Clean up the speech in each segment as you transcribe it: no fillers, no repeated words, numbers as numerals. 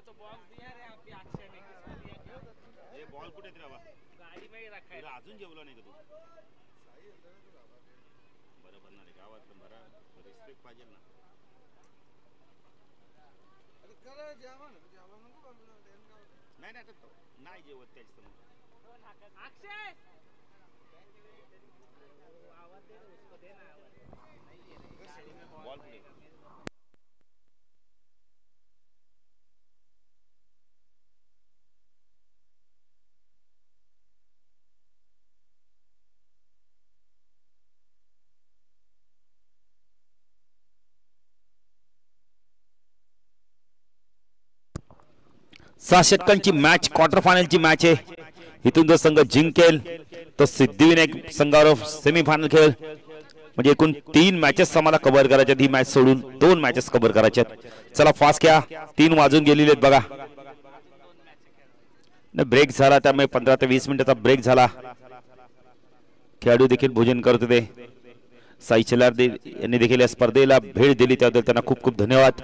हे बॉल कुठे आहेत रे बाबा? गाडी मध्ये राखायला अजून जेवलो नाही का तू? बरं बनणार आहे गावात पण बरं रिस्पेक्ट पाहिजे ना. नाही नाही आता नाही जेवत त्याच समोर. बॉल कुठे? सहा षटकांची मॅच क्वार्टर फायनलची मॅच आहे. इथून जो संघ जिंकेल तो सिद्धिविनायक संघावर सेमीफायनल खेळ. म्हणजे एकूण 3 मॅचेस आम्हाला कव्हर करायच्यात. ही मॅच सोडून 2 मॅचेस कव्हर करायच्यात. चला फास्ट घ्या. 3 वाजून गेलेले आहेत बघा. ब्रेक झाला त्यामुळे 15 ते 20 मिनिटाचा ब्रेक झाला. खेळाडू देखील भोजन करत होते. साई चलार यांनी देखील या स्पर्धेला भेट दिली त्याबद्दल त्यांना खूप खूप धन्यवाद.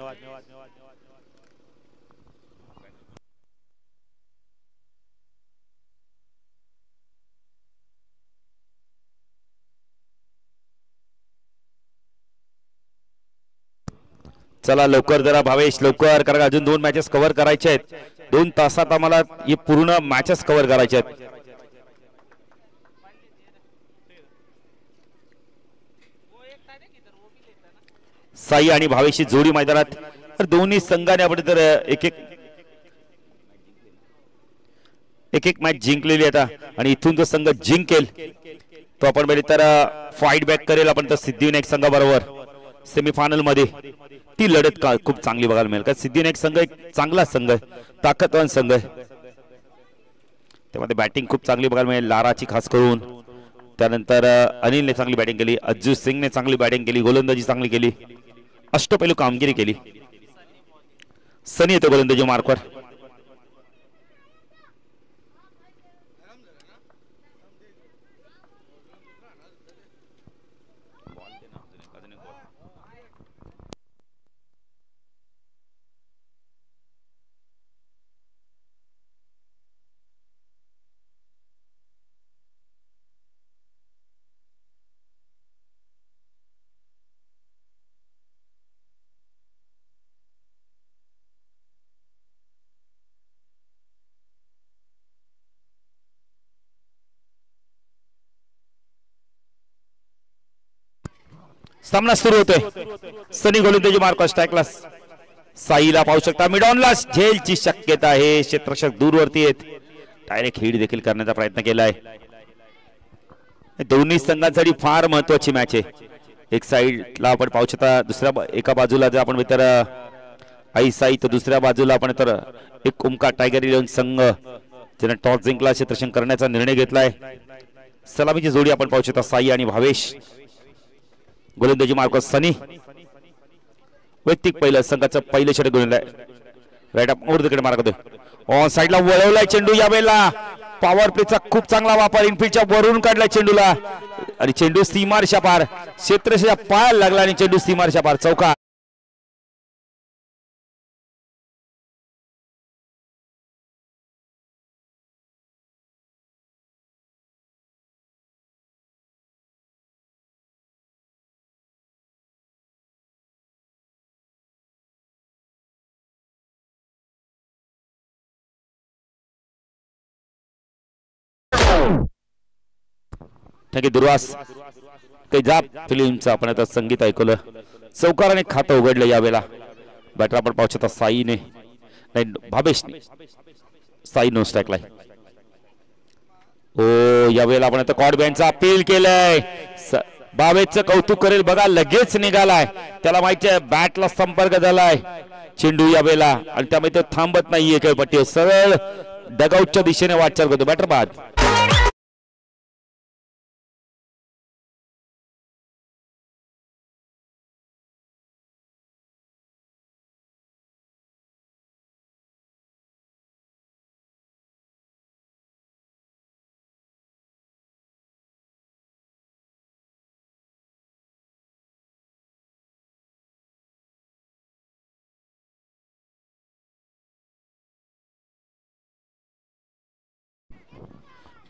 चला लवकर जरा भावेश लवकर, कारण अजून 2 मॅचेस कव्हर करायचे आहेत. 2 तासात आम्हाला हे पूर्ण मॅचेस कव्हर करायचे आहेत. साई आणि भावेशची जोडी मैदानात. तर दोन्ही संघाने आपण तर एक एक मॅच जिंकलेली आता. आणि इथून जो संघ जिंकेल तो आपण बरे तर फाईट बॅक करेल आपण तर सिद्धिविनायक संघाबरोबर सेमीफायनल मध्ये. ती लढत का खूप चांगली बघायला मिळेल, कारण सिद्धिविनायक संघ एक चांगला संघ आहे, ताकदवान संघ आहे. त्यामध्ये बॅटिंग खूप चांगली बघायला मिळेल लाराची खास करून. त्यानंतर अनिलने चांगली बॅटिंग केली, अज्जू सिंगने चांगली बॅटिंग केली, गोलंदाजी चांगली केली, अष्टपैलू कामगिरी केली. सनी येतो गोलंदाजी मार्कवर. सामना सुरू होतोय. सनी गोलंदाजी मार्क स्ट्राईकला. साईला पाहू शकता मिडॉनला झेलची शक्यता आहे. क्षेत्ररक्षक दूरवरती आहेत. डायरेक्ट हिट देखील करण्याचा प्रयत्न केलाय. दोन्ही संघांसाठी फार महत्वाची मॅच आहे. एक साईडला आपण पाहू शकता, दुसऱ्या एका बाजूला जर आपण तर आई साई, तर दुसऱ्या बाजूला आपण तर एक ओमकार टायगर इलेव्हन संघ ज्याने टॉस जिंकला, क्षेत्ररक्षण करण्याचा निर्णय घेतलाय. सलामीची जोडी आपण पाहू शकता साई आणि भावेश. गोलंदाजी मार्क सनी. वैयक्तिक पहिलं संघाचं पहिलं षटक गोलंदाज राईट अप मोरकडे मारत होते. ऑन साईडला वळवलाय चेंडू. यावेळेला पॉवर प्लेचा खूप चांगला वापर. इनफिल्डच्या वरून काढलाय चेंडूला आणि चेंडू सीमारच्या पार, क्षेत्ररक्षकाच्या पायाला लागला आणि चेंडू सीमारच्या पार चौका. थँक्यू दुर्वास. काही जाप फिल्मचं आपण आता संगीत ऐकलं. चौकाराने खातं उघडलं. यावेळेला बॅटर आपण पाहू शकता साईने नाही भावेशने. साई नो स्ट्राईकला. ओ यावेळेला आपण आता कॉड बँडचा अपील केलंय. भावेशचं कौतुक करेल बघा, लगेच निघालाय. त्याला माहिती आहे बॅटला संपर्क झालाय चेंडू यावेळेला, आणि त्यामुळे तो थांबत नाहीये काही पट्टी, सरळ डगआउटच्या दिशेने वाटचाल करतो. बॅटर बाद.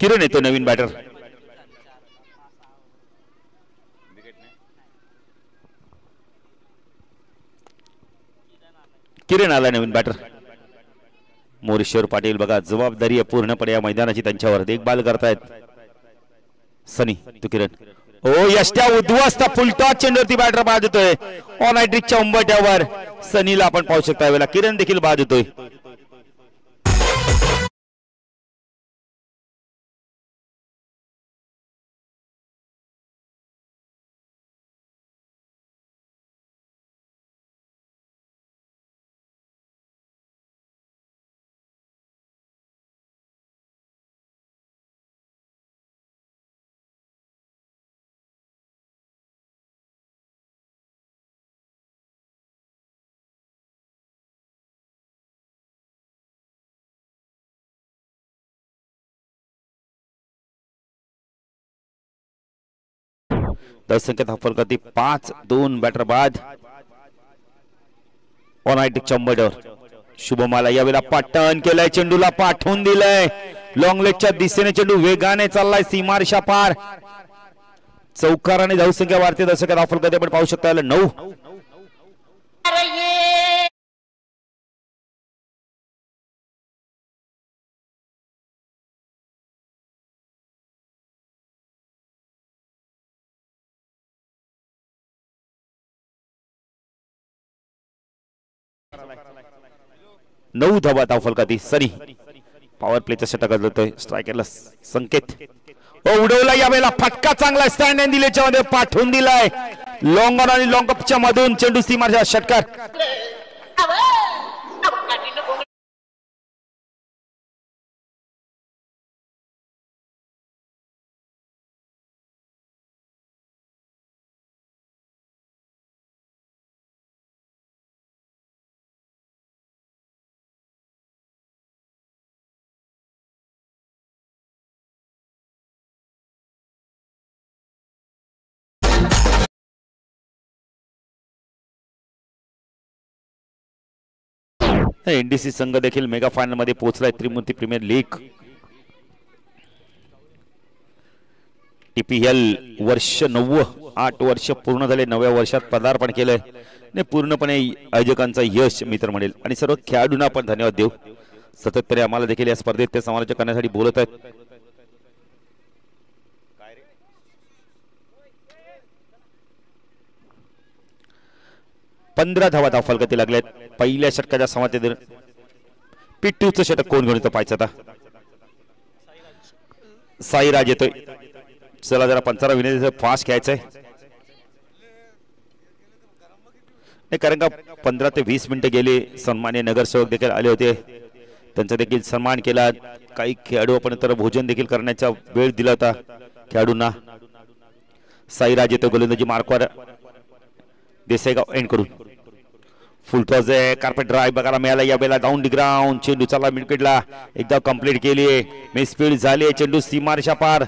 किरण येतो नवीन बॅटर. किरण आला नवीन बॅटर. मोरेश्वर पाटील बघा जबाबदारी आहे पूर्णपणे या मैदानाची त्यांच्यावर. देखभाल करतायत सनी तो किरण. ओ यष्ट्या उद्ध्वस्त फुलटॉस चेंडूवरती बॅटर बाद होतोय ऑन हायड्रिकच्या उंबरठ्यावर. सनीला आपण पाहू शकता यावेळेला किरण देखील बाद होतोय. संख्येत हफलगती 5-2 बॅटर बाद ऑन हायड्रिकच्या उंबरठ्यावर. शुभमाला यावेळेला पाटण केलाय चेंडूला पाठवून दिलाय लॉंग लेगच्या दिशेने. चेंडू वेगाने चाललाय सीमारेषा पार. चौकाराने धावसंख्या वाढते. दर्शकात हफलगती आपण पाहू शकता 9. नऊ धावा धावफलकाती सनी. पॉवर प्लेचा षटक जातोय. स्ट्रायकरला संकेत उडवला यावेळेला फटका चांगला स्टँड एंड दिल्याच्या मध्ये पाठवून दिलाय लॉंग ऑन आणि लॉंग अपच्या मधून. चेंडू सीमाच्या षटकार. एनडीसी संघ देखील मेगा फायनल मध्ये पोहोचलाय. त्रिमूर्ती प्रीमियर लीग टीपीएल वर्ष 9. 8 वर्ष पूर्ण झाले. 9व्या वर्षात पदार्पण केलंय. पूर्णपणे आयोजकांचा यश मित्र म्हणेल आणि सर्व खेळाडूंना आपण धन्यवाद देऊ. सततपणे आम्हाला देखील या स्पर्धेत ते समालोचन करण्यासाठी बोलत आहेत. 15 धावा धावफलकाती लागल्यात. पहिल्या षटकाच्या समाप्तीत पिट्टूचं षटक कोण घेऊन येतो पाहायचं आता. साईराज येतोय. चला जरा पंचारा विनंती फास्ट खेळायचंय कारण का 15 ते 20 मिनिटं गेले. सन्मान्य नगरसेवक देखील आले होते. त्यांचा देखील सन्मान केला. काही खेळाडू आपण तर भोजन देखील करण्याचा वेळ दिला होता खेळाडूंना. साईराज येतो गोलंदाजी मार्कवर. देसाईगाव एंड करून फुल टॉस आहे. कार्पेट ड्राइव्ह बघायला मिळाला यावेळेला. Down the ground. चेंडू चालला मिडविकेटला. एकदा कंप्लीट केली. मिसफील्ड झाली. चेंडू सीमारेषा पार.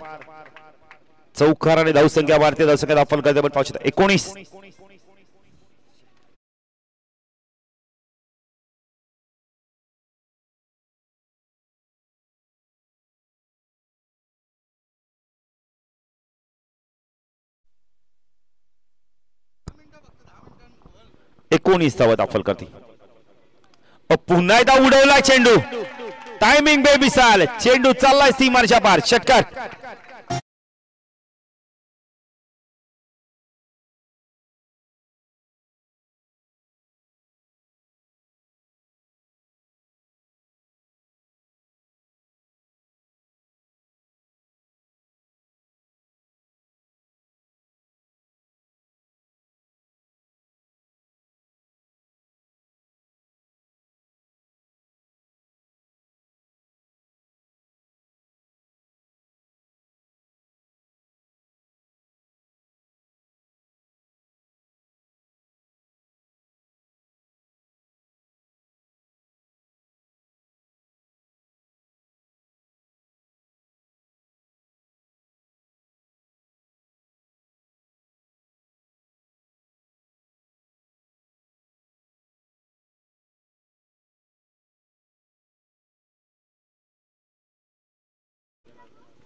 चौकाराने धावसंख्या वाढते. धावसंख्या दाखल करते पण पाहू शकता 19. धावा दाखल करते. पुन्हा एकदा उडवला चेंडू. टायमिंग बेमिसाल. चेंडू चाललाय सीमारेषा पार. षटकार.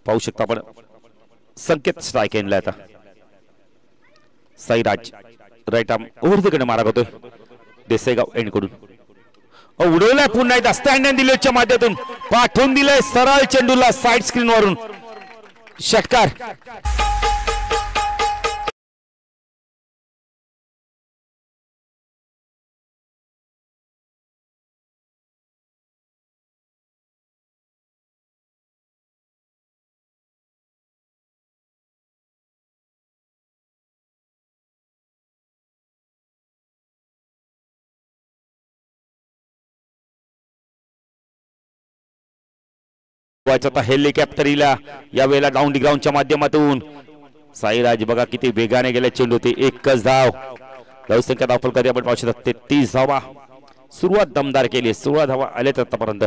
पाहू शकता आपण संकेत स्ट्राईक एंडला आता Sairaj right arm over the कडे मारा करतोय देसाईगाव एंड कडून उडवलाय पुन्हा एकदा स्टँड अँड डिलीटच्या माध्यमातून पाठवून दिलंय सरळ चेंडूला साइड स्क्रीन वरून षटकार हेलिकॉप्टरीला या वेळेला डाऊन दी ग्राउंडच्या माध्यमातून साईराज बघा किती वेगाने गेले चेंडू ते एकच धाव धावसंख्या दाखल कधी आपण पाहू शकतो 33 धावा सुरुवात दमदार केली सुरुवात धावा आले तर आतापर्यंत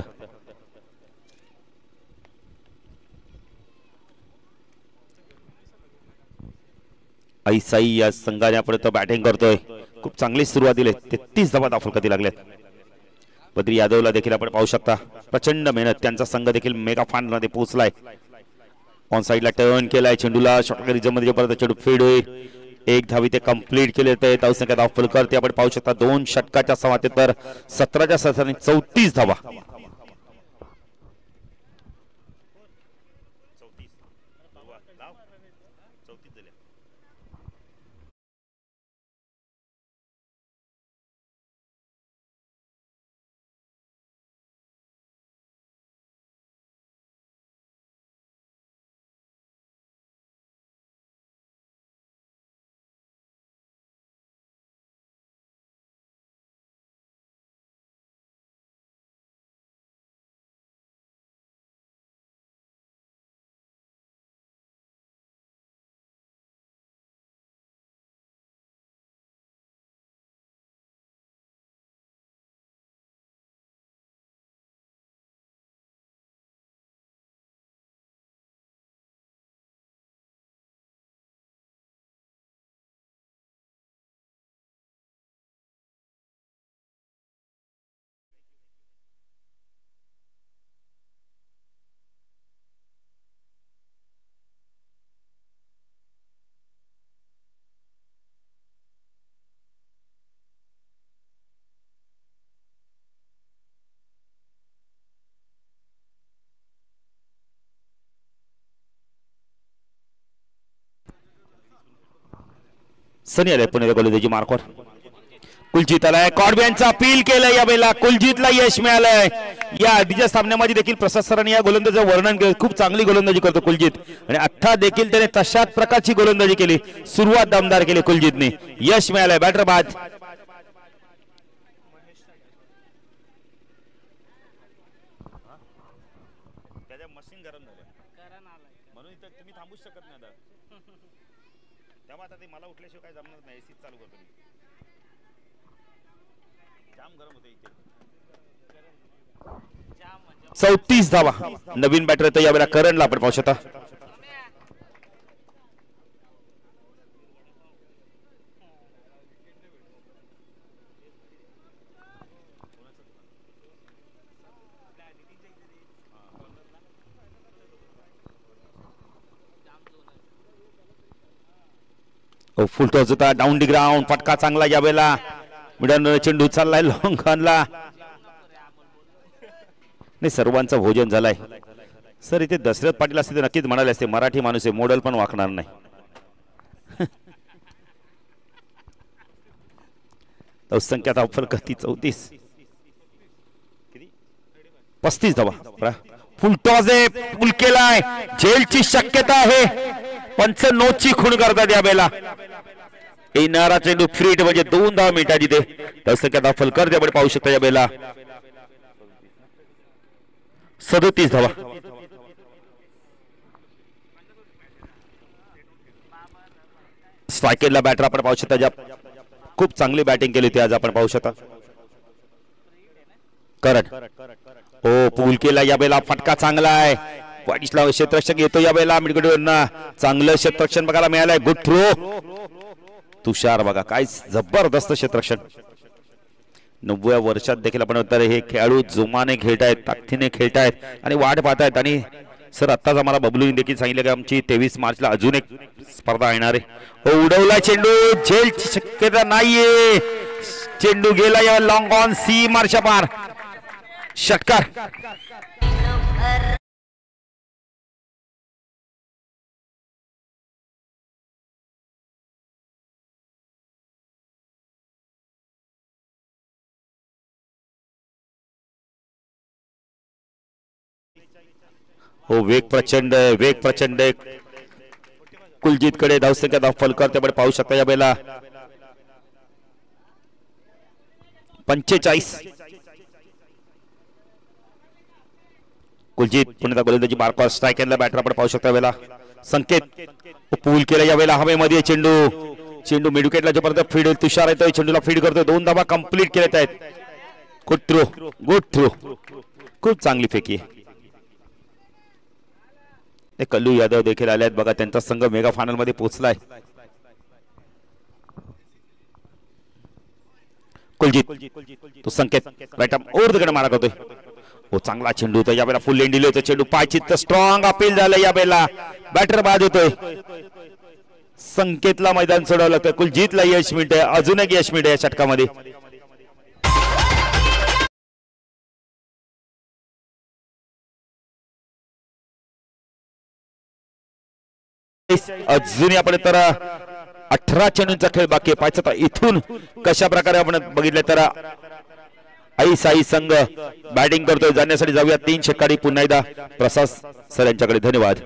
आईसाई या संघाने आपण बॅटिंग करतोय खूप चांगली सुरुवात दिली 33 धावा दाखल कधी लागल्यात बद्री यादवला देखील आपण पाहू शकता प्रचंड मेहनत त्यांचा संघ देखील मेगा फायनल मध्ये पोहोचलाय ऑन साइडला टर्न केलाय चेंडूला शॉर्टकट रिजन मध्ये परत चेंडू फेड होईल एक धावी ते कंप्लीट केले ते धावसंख्या दाखल करते आपण पाहू शकता 2 षटकाच्या समाप्तीनंतर 17च्या सत्राने 34 धावा सनी आले पुणे गोलंदाजी मार्कवर कुलजीत आलाय कॉडब्यांचा अपील केलंय या वेळेला कुलजीतला यश मिळालंय या आधीच्या सामन्यामध्ये देखील प्रसाद सरांनी या गोलंदाजीचं वर्णन केलं खूप चांगली गोलंदाजी करतो कुलजीत आणि अठ्ठा देखील त्याने तशाच प्रकारची गोलंदाजी केली सुरुवात दमदार केली कुलजीतने यश मिळालंय बॅटर बाद मशीन गरम झालं म्हणून इथं तुम्ही थांबूच शकत नाही आता तेव्हा आता ते मला उठल्याशिवाय काय जमणार नाही एसी चालू करतो जाम गरम होते इथे 34 धावा नवीन बॅटर येतो यावेळेला करणला आपण पाहू शकता फुल टॉस होता डाऊन दी ग्राउंड फटका चांगला या वेळेला मिडन चेंडू चाललाय लॉंग ऑनला नाही सर्वांचं भोजन झालंय सर इथे दशरथ पाटील असते तर नक्कीच म्हणाले असते मराठी माणूस आहे मॉडेल पण वाकणार नाही संख्या धावफल कधी 35 धावा फुल टॉस आहे फुल केलाय झेलची शक्यता आहे पंच नोची खूण करतात या वेळेला येणारा चेंडू फ्रीट म्हणजे 2 धावा मिनिटाची ते संख्या दाखल करते आपण पाहू शकता या वेळेला 37 धावा स्ट्रायकेटला बॅटर आपण पाहू शकता खूप चांगली बॅटिंग केली होती आज आपण पाहू शकता करण हो पूल केला या वेळेला फटका चांगला आहे वाईसला क्षेत्ररक्षक येतो या वेळेला मिडगडवरनं चांगलं क्षेत्ररक्षण बघायला मिळालंय गुड थ्रो तुषार बघा काय जबरदस्त क्षेत्ररक्षण 90व्या वर्षात देखील आपण हे खेळाडू जोमाने खेळतायत ताकदीने खेळतायत आणि वाट पाहतायत आणि सर आत्ताच आम्हाला बबलूने देखील सांगितलं की आमची 23 मार्चला अजून एक स्पर्धा येणार आहे. उडवला चेंडू, झेलची शक्यता नाहीये. चेंडू गेला या लॉंग ऑन सी मार्च्या पार. षटकार. हो वेग प्रचंड आहे, वेग प्रचंड आहे. कुलजीत कडे धावसंख्या दाखल त्यामुळे पाहू शकता या वेळेला 45. कुलजीत पुन्हा गोलंदाजी मार्कवर स्ट्राईक केला. बॅटर आपण पाहू शकता वेळेला संकेत पूल केला या वेळेला हवेमध्ये. चेंडू मिडविकेटला जोपर्यंत फीड तुषार येतोय, चेंडूला फीड करतोय. 2 धावा कंप्लीट केलेत आहेत. Good throw. खूप चांगली फेकी. कल्लू यादव देखील आले आहेत बघा. त्यांचा संघ मेगा फायनल मध्ये पोहोचलाय. कुलजीत तो संकेत राईट आर्म ओव्हर द कडे मारा करतोय. हो चांगला चेंडू होता या वेळेला. फुल लेंडी होतं चेंडू. पायचित स्ट्रॉंग अपील झालं या वेळेला. बॅटर बाद होतोय. संकेतला मैदान सोडावं लागतं. कुलजीतला यश मिळतंय. अजून एक यश मिळतंय या षटकामध्ये. अजूनही आपण तर 18 चेंडूंचा खेळ बाकी पाहिजे. इथून कशा प्रकारे आपण बघितलं तर आई साई संघ बॅटिंग करतोय. जाण्यासाठी जाऊया 3 षटकारी. पुन्हा एकदा प्रसाद सर यांच्याकडे धन्यवाद.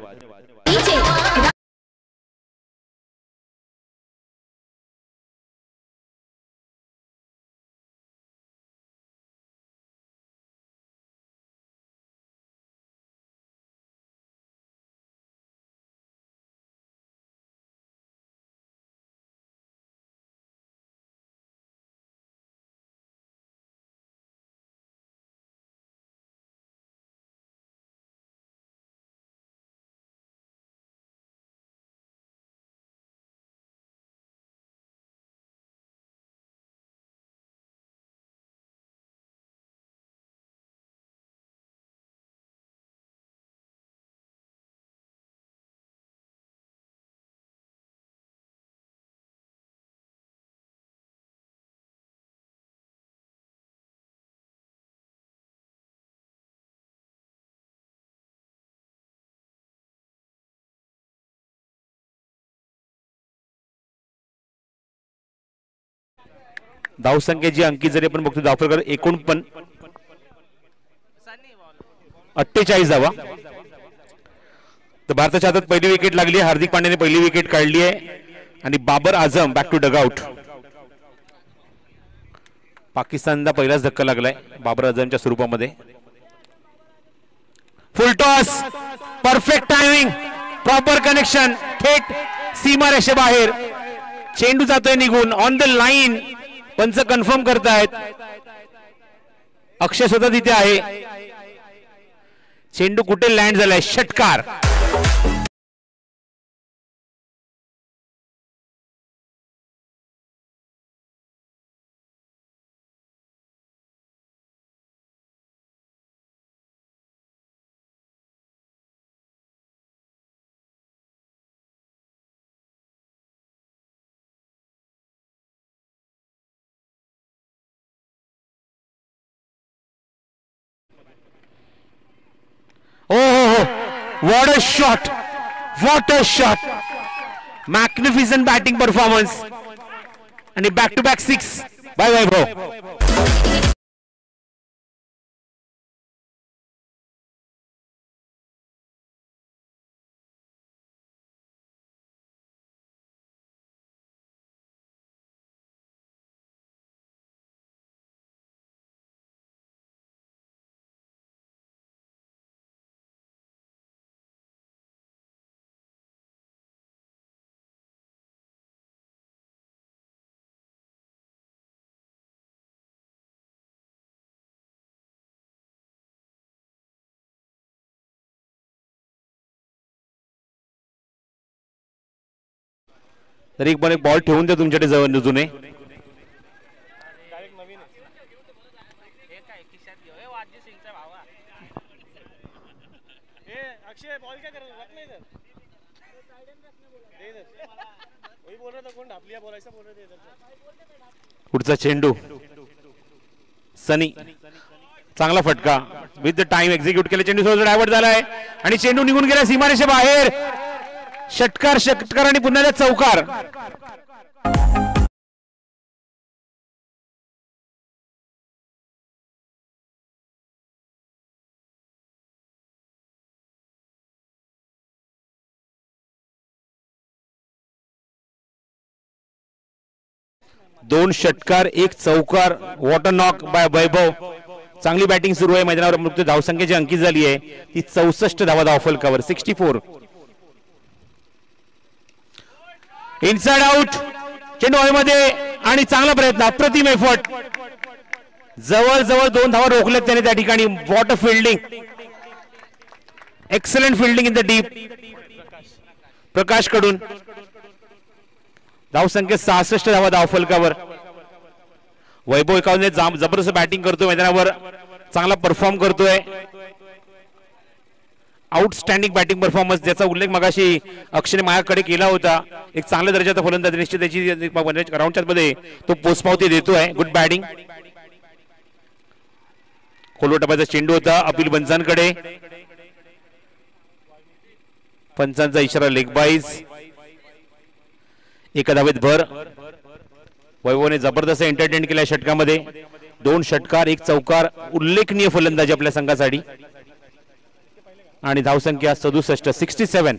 धावसंख्येची अंकी जरी आपण बघतो जाफरकर एकूण पण 48 धावा. तर भारताच्या हातात पहिली विकेट लागली. हार्दिक पांड्याने पहिली विकेट काढली आहे आणि Babar Azam back to dugout. पाकिस्तानला पहिलाच धक्का लागलाय बाबर आझमच्या स्वरूपामध्ये. Full toss, perfect timing, proper connection, थेट सीमा रेषेबाहेर. चेंडू जातोय निघून ऑन द लाईन. पंच कन्फर्म करतायत. अक्षय सुद्धा तिथे आहे. चेंडू कुठे लँड झालाय. षटकार. Oh, what a shot! What a shot! Magnificent batting performance. And a back-to-back 6. Bye-bye, bro. तर एक बॉल ठेवून द्या तुमच्याकडे जवळ जुने. अक्षय बॉल क्या कर रहा है? इधर इधर वही बोल रहा था, कौन ढापलिया बॉल ऐसा बोल रहे थे इधर. पुढचा चेंडू सनी, चांगला फटका विथ द टाइम एक्झिक्यूट केले. चेंडू थोडा डायव्हर्ट झालाय आणि चेंडू निघून गेला सीमारेषे बाहेर. षटकार आणि पुन्हा चौकार. दोन षटकार एक चौकार. वॉटर नॉक बाय वैभव. चांगली बॅटिंग सुरू आहे मैदानावर. मुक्त धावसंख्येची अंकित झाली आहे ती 64 धावा. धावफल कव्हर 64. Inside out. चेंडू हवेमध्ये आणि चांगला प्रयत्न. अप्रतिम एफर्ट. जवळ 2 धावा रोखल्यात त्याने त्या ठिकाणी. What a fielding. Excellent fielding in the deep. Prakash कडून धावसंख्या 66 धावा. धावफल कव्हर. वैभव एकावने जबरदस्त बॅटिंग करतोय मैदानावर. चांगला परफॉर्म करतोय. आउटस्टँडिंग बॅटिंग परफॉर्मन्स ज्याचा उल्लेख मगाशी अक्षयने माझ्याकडे केला होता. एक चांगल्या दर्जाचा फलंदाज निश्चित त्याची राऊंडच्या मध्ये तो पोचपावती देतोय. Good batting. खोलवर टप्प्याचा चेंडू होता अपिल पंचांकडे. पंचांचा इशारा लेग बाईज. एका धावेत भर. वैभवने जबरदस्त एंटरटेन केल्या षटकामध्ये. 2 षटकार 1 चौकार. उल्लेखनीय फलंदाजी आपल्या संघासाठी. आणि धावसंख्या 67. 67.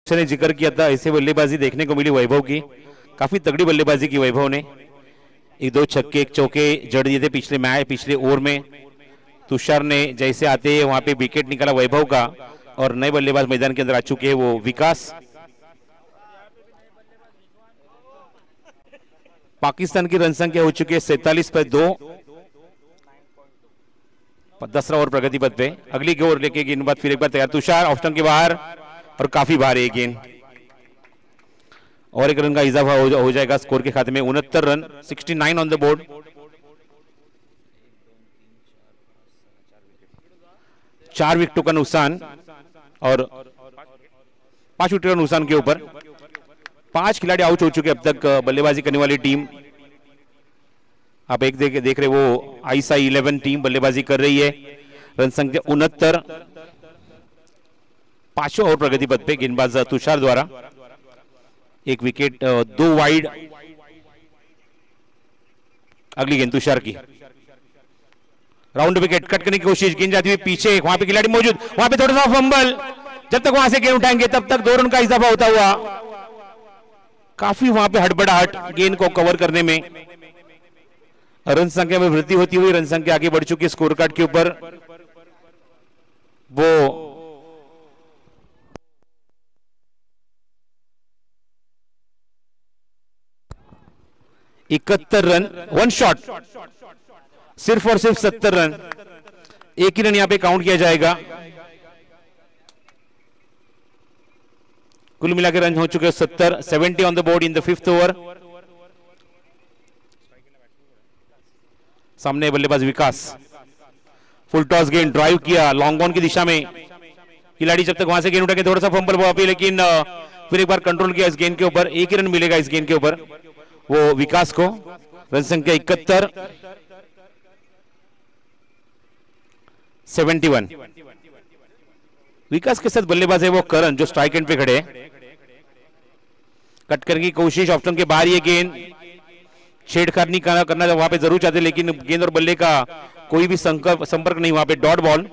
ने जिक्र किया था ऐसे बल्लेबाजी देखने को मिली वैभव की. काफी तगड़ी बल्लेबाजी की वैभव ने, एक दो छक्के एक चौके जड़ दिए थे पिछले ओवर में। तुषार ने जैसे आते वहां पे विकेट निकाला वैभव का, और नए बल्लेबाज मैदान के अंदर आ चुके हैं वो विकास। पाकिस्तान की रन संख्या हो चुकी है 47 पर 2, 10 ओवर प्रगति पथ पे। अगली ओवर लेके गेंदबाज फिर एक बार तैयार, तुषार ऑफ स्टंप के बाहर और काफी भारी है गेंद, और एक रन का इजाफा हो जाएगा स्कोर के खाते में। 69 रन, 69 ऑन द बोर्ड। 4 विकेटों का नुकसान और 5 विकेट का नुकसान के ऊपर 5 खिलाड़ी आउट हो चुके अब तक बल्लेबाजी करने वाली टीम। आप एक देख रहे वो आईएसआई 11 टीम बल्लेबाजी कर रही है। रन संख्या 69, 5 ओवर प्रगति पथ पे गेंदबाज तुषार द्वारा। एक विकेट, 2 वाइड। अगली गेंद तुषार की, राउंड विकेट कट करने की कोशिश, गेंद जाती हुई पीछे, वहां पे खिलाड़ी मौजूद, वहां पे थोड़ा सा फंबल, जब तक वहां से गेंद उठाएंगे तब तक 2 रन का इजाफा होता हुआ। काफी वहां पे हड़बड़ाहट गेंद को कवर करने में। रन संख्या में वृद्धि होती हुई रन संख्या आगे बढ़ चुकी है स्कोर कार्ड के ऊपर। वो 71 रन, 1 शॉट, सिर्फ और सिर्फ 70 रन, एक ही रन यहां पे काउंट किया जाएगा। कुल मिलाकर रन हो चुके हैं 70, 70 on the board in the 5th over. सामने बल्लेबाज विकास, फुल टॉस गेंद, ड्राइव किया लॉन्ग ऑन की दिशा में। खिलाड़ी जब तक वहां से गेंद उठा के थोड़ा सा फंबल हुआ, लेकिन फिर एक बार कंट्रोल किया इस गेंद के ऊपर। एक ही रन मिलेगा इस गेंद के ऊपर वो विकास को। रन संख्या 71, 71। विकास के साथ बल्लेबाज है वो करण, जो स्ट्राइक एंड पे खड़े हैं। कट करने की कोशिश, ऑप्शन के बाहर ये गेंद, छेड़खानी करना वहां पे जरूर चाहते, लेकिन गेंद और बल्ले का कोई भी संपर्क नहीं, वहां पे डॉट बॉल।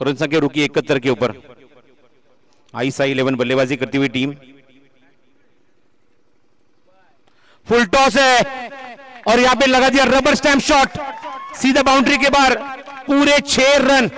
रन संख्या रुकी 71 के ऊपर। आईएसआई 11 बल्लेबाजी करती हुई टीम। फुल टॉस है और यहां पे लगा दिया रबर स्टैम्प शॉट, सीधा बाउंड्री के बाहर, पूरे 6 रन।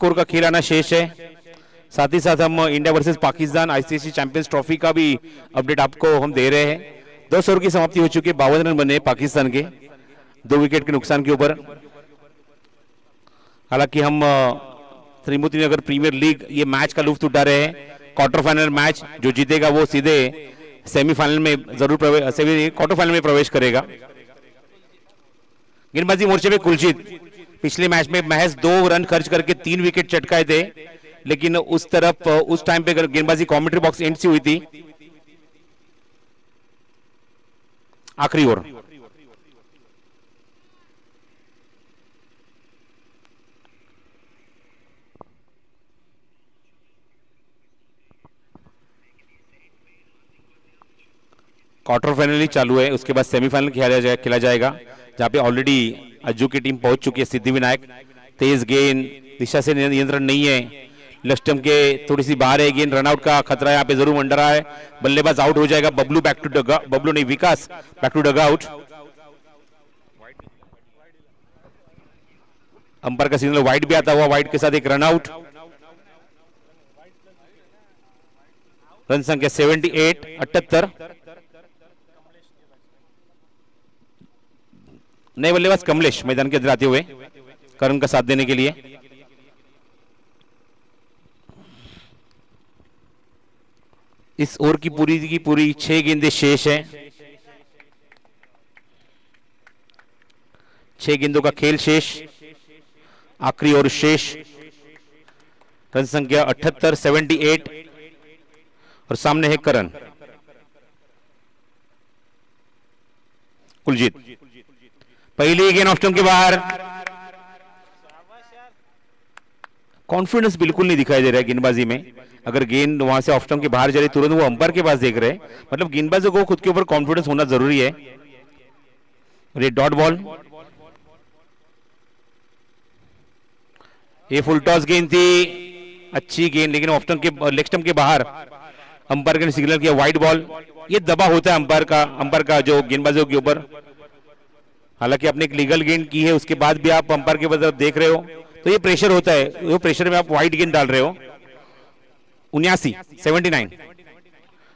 स्कोर का खेल आना शेष है। साथ ही साथ हम India versus Pakistan ICC champions trophy का भी अपडेट आपको हम दे रहे हैं। 10 ओवर की समाप्ति हो चुकी है, 52 रन बने पाकिस्तान के 2 विकेट के नुकसान के ऊपर। हालांकि हम त्रिमूर्ति नगर प्रीमियर लीग ये मैच का लुत्फ उठा रहे हैं। क्वार्टर फाइनल मैच जो जीतेगा वो सीधे सेमीफाइनल में जरूर क्वार्टर फाइनल में प्रवेश करेगा। गेंदबाजी मोर्चे पे कुलजीत पिछले मैच में महज 2 रन खर्च करके 3 विकेट चटकाए थे, लेकिन उस तरफ उस टाइम पे गेंदबाजी कमेंट्री बॉक्स एंड सी हुई थी। आखिरी ओवर, क्वार्टर फाइनल ही चालू है, उसके बाद सेमीफाइनल खेला जाएगा, जहां पे ऑलरेडी अज्जू की टीम पहुंच चुकी है। सिद्धिविनायक, तेज गेंद, दिशा से नियंत्रण नहीं है, लस्टम के थोड़ी सी बाहर है गेंद, रनआउट का खतरा यहाँ पे जरूर मंडरा रहा है। बल्लेबाज आउट हो जाएगा, बबलू बैक टू बबलू नहीं Vikas back to dugout. Umpire का सिग्नल वाइड भी आता हुआ, वाइड के साथ एक रनआउट। रन संख्या 78, 78। नए बल्लेबाज कमलेश मैदान के अंदर आते हुए करण का साथ देने के लिए। इस ओवर की पूरी 6 गेंदें शेष हैं। 6 गेंदों का खेल शेष, आखिरी ओवर शेष। रन संख्या 78, 78 और सामने है करण। कुलजीत पहली गेंद ऑफ स्टंप के बाहर। कॉन्फिडेंस बिल्कुल नहीं दिखाई दे रहा है गेंदबाजी में। अगर गेंद वहां से ऑफ स्टंप के बाहर जा रही तुरंत वो अंपायर के पास देख रहे हैं। मतलब गेंदबाजों को खुद के ऊपर कॉन्फिडेंस होना जरूरी है। ये डॉट बॉल, ये फुल टॉस गेंद थी, अच्छी गेंद, लेकिन ऑफ स्टंप के लेग स्टंप के बाहर अंपायर ने सिग्नल किया वाइड बॉल। ये दबाव होता है अंपायर का जो गेंदबाजों के ऊपर। हालांकि आपने एक लीगल गेंद की है, उसके बाद भी आप अंपायर के तरफ देख रहे हो, तो ये प्रेशर होता है। वो प्रेशर में आप वाइड गेंद डाल रहे हो। 79, 79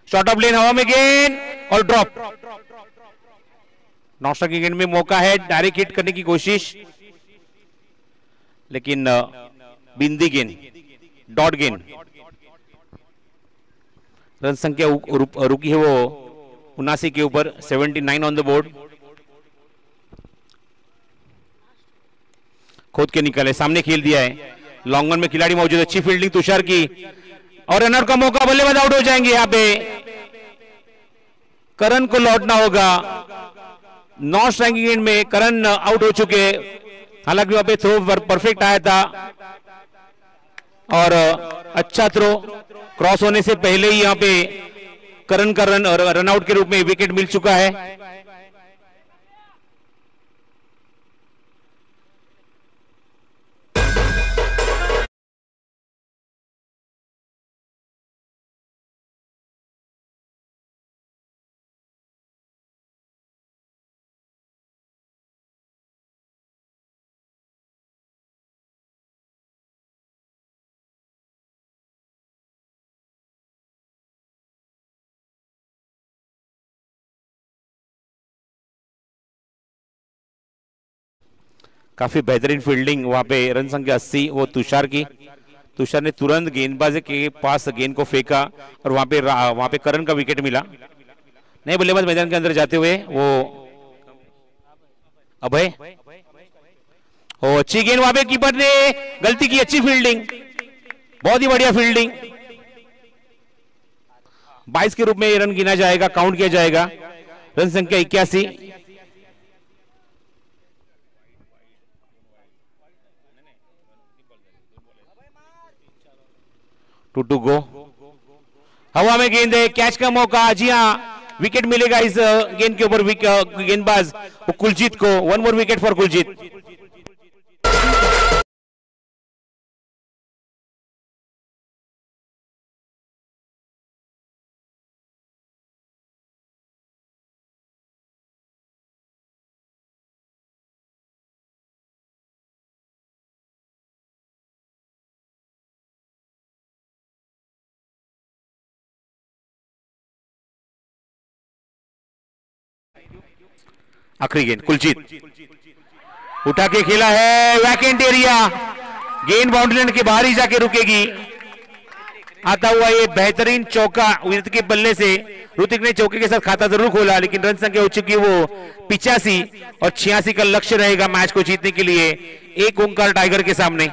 शॉर्ट ऑफ लेन, हवा में गेंद और ड्रॉप। नॉस्टा की गेंद में मौका है डायरेक्ट हिट करने की कोशिश, लेकिन बिंदी गेंद, डॉट गेंद। रन संख्या रुकी है वो 79 के ऊपर, 79 ऑन द बोर्ड। खोद के निकाले, सामने खेल दिया है। लॉन्ग ऑन में खिलाड़ी मौजूद, अच्छी फील्डिंग तुषार की, और रनर का मौका, बल्लेबाज आउट हो जाएंगे। यहां पे करण को लौटना होगा। नॉन स्ट्राइकिंग गेंद में करण आउट हो चुके। हालांकि वहां पे थ्रो परफेक्ट आया था और अच्छा थ्रो, क्रॉस होने से पहले ही यहां पे करण का रन आउट के रूप में विकेट मिल चुका है। काफी बेहतरीन फील्डिंग वहां पे, रन संख्या 80 वो तुषार की। तुषार ने तुरंत गेंदबाज के पास गेंद को फेंका और वहां पे करण का विकेट मिला। नए बल्लेबाज मैदान के अंदर जाते हुए वो अभय, ओ अच्छी गेंद, वहां पे कीपर ने गलती की, अच्छी फील्डिंग, बहुत ही बढ़िया फील्डिंग। 22 के रूप में रन गिना जाएगा, काउंट किया जाएगा। रन संख्या 81। टू गो, हवा में गेंद है, कैच का मौका। जी हाँ, विकेट मिलेगा इस गेंद के ऊपर गेंदबाज कुलजीत को। 1 मोर विकेट फॉर कुलजीत। आखिरी गेंद, कुलजीत उठा के खेला है, वैकेंट एरिया, गेंद बाउंड्री लाइन के बाहर ही जाके रुकेगी। आता हुआ ये बेहतरीन चौका ऋतिक के बल्ले से। ऋतिक ने चौके के साथ खाता जरूर खोला, लेकिन रन संख्या हो चुकी है वो 85 और 86 का लक्ष्य रहेगा मैच को जीतने के लिए एक ओंकार टाइगर के सामने।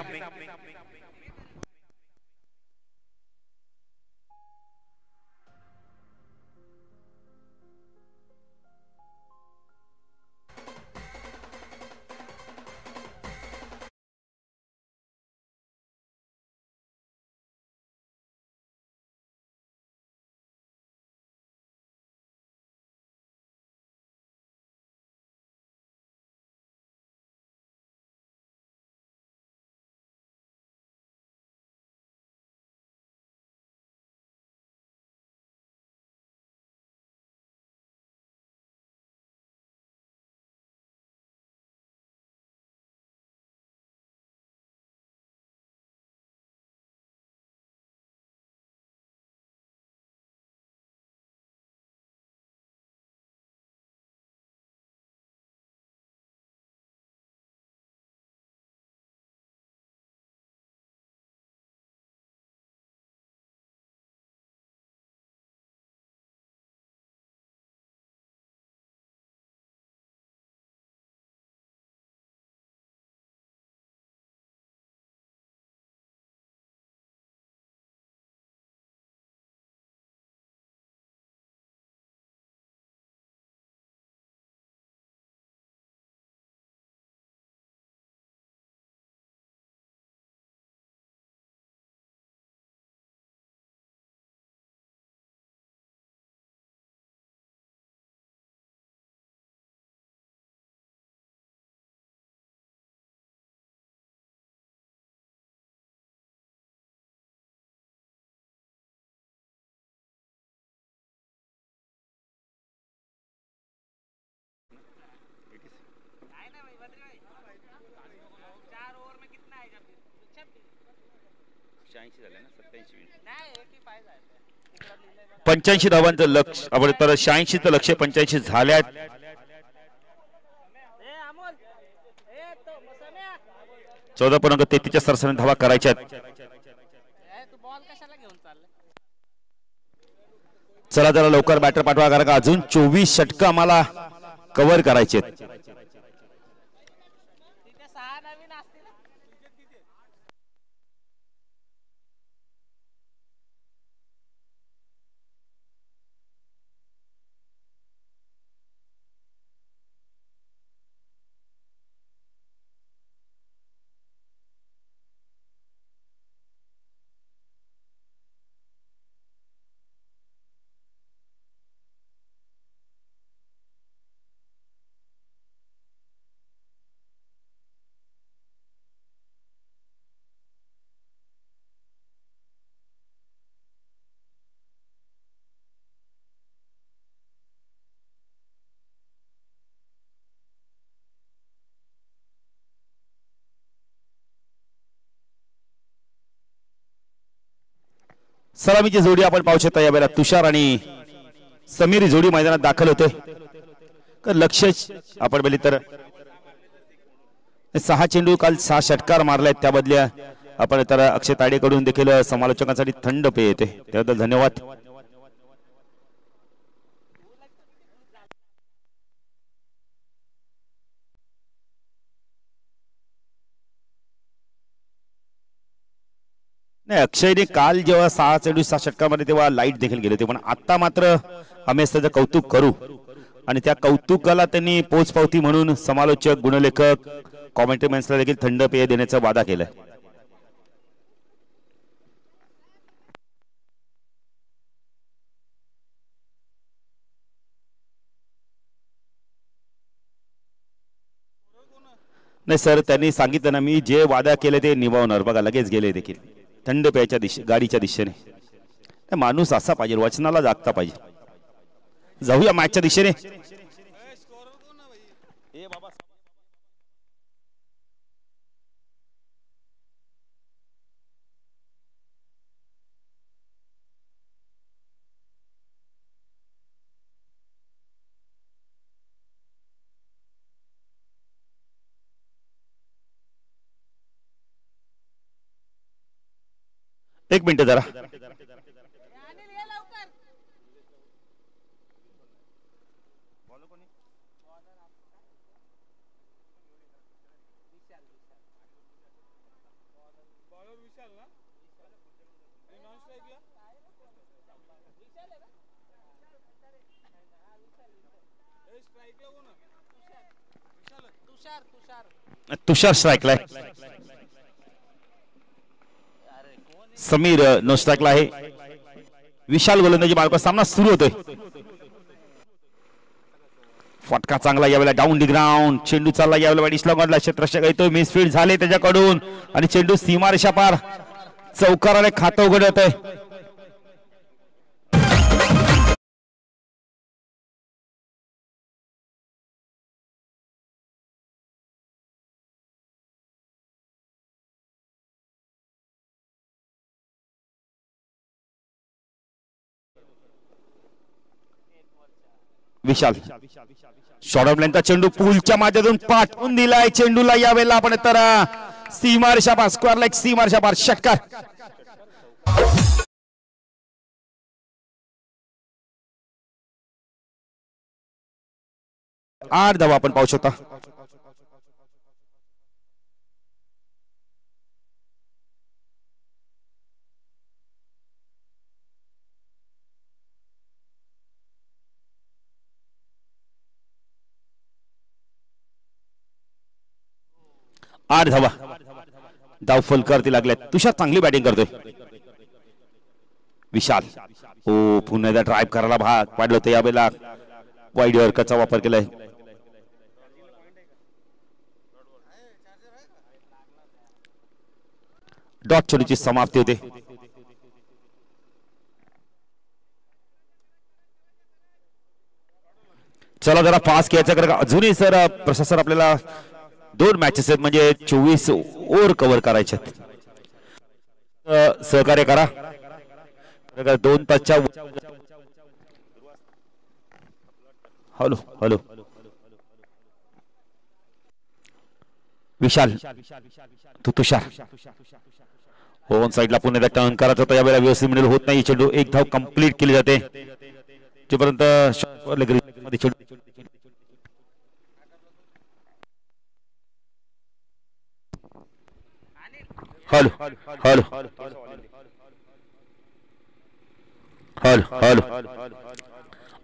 85 धावांचं लक्ष आपण तर 86चं लक्ष 85 झाल्यात. चौदा 14.33च्या सरसरीने धावा करायच्यात. चला जरा लवकर बॅटर पाठवा कारण का अजून 24 षटकं आम्हाला कव्हर करायचे. सलामीची जोडी आपण पाहू शकता यावेळेला तुषार आणि समीर जोडी मैदानात दाखल होते. लक्ष आपण बघितलं तर 6 चेंडू काल 6 षटकार मारले त्या बदल्या आपण तर अक्षय ताडेकडून देखील समालोचकांसाठी थंड पेय येते त्याबद्दल धन्यवाद. नाही अक्षयने काल जेव्हा 6 चेंडू 6 षटकामध्ये तेव्हा लाईट देखील गेले होते पण आता मात्र आम्ही त्याचं कौतुक करू आणि त्या कौतुकाला त्यांनी पोचपावती म्हणून समालोचक गुणलेखक कॉमेंट्रीमॅन्सला देखील थंड पेय देण्याचा वादा केलाय. नाही सर त्यांनी सांगितलं ना मी जे वादा केले ते निभावणार. बघा लगेच गेले देखील थंड पेयाच्या गाडीच्या दिशेने. माणूस असा पाहिजे वचनाला जागता पाहिजे. जाऊया मॅचच्या दिशेने. एक मिनिट जरा तुषार स्ट्राईकला आहे. समीर नो स्ट्राईकला आहे. विशाल गोलंदाजी मार्फत सामना सुरू होतोय. फटका चांगला यावेळेला डाऊन दी ग्राउंड. चेंडू चालला यावेळेला डिस्लॉंगला क्षेत्ररक्षक येतोय. मिसफील्ड झाले त्याच्याकडून आणि चेंडू सीमारेषा पार चौकाराने खातं उघडत आहे. विशाल शॉर्ट चेंडू पूलच्या माध्यमातून पाठवून दिलाय. चेंडूला यावेळेला आपण तर सीमारेषा पार स्क्वेअर लेग सीमारेषा पार षटकार. 8 धावा आपण पाहू शकता. धावा धाव फलकारती लागल्या. तुषार चांगली बॅटिंग करतोय. विशाल पुन्हा एकदा ड्राईव्ह करायला भाग पाडलं होतं. यावेळेला वाईड यॉर्करचा वापर केलाय. डॉट चेंडूची समाप्ती होते. चला जरा फास्ट घ्यायचं कारण अजूनही सर प्रशासन आपल्याला 2 मॅचेस आहेत म्हणजे 24 ओव्हर कव्हर करायचे सहकार्य करा 2 तासच्या हॅलो हॅलो विशाल तू तुषार हो साईडला पुन्हा टर्न करायचा होता यावेळेला व्यवस्थित मिळेल होत नाही चेंडू एक धाव कंप्लीट केली जाते जोपर्यंत हॅलो हॅलो हॅलो हॅलो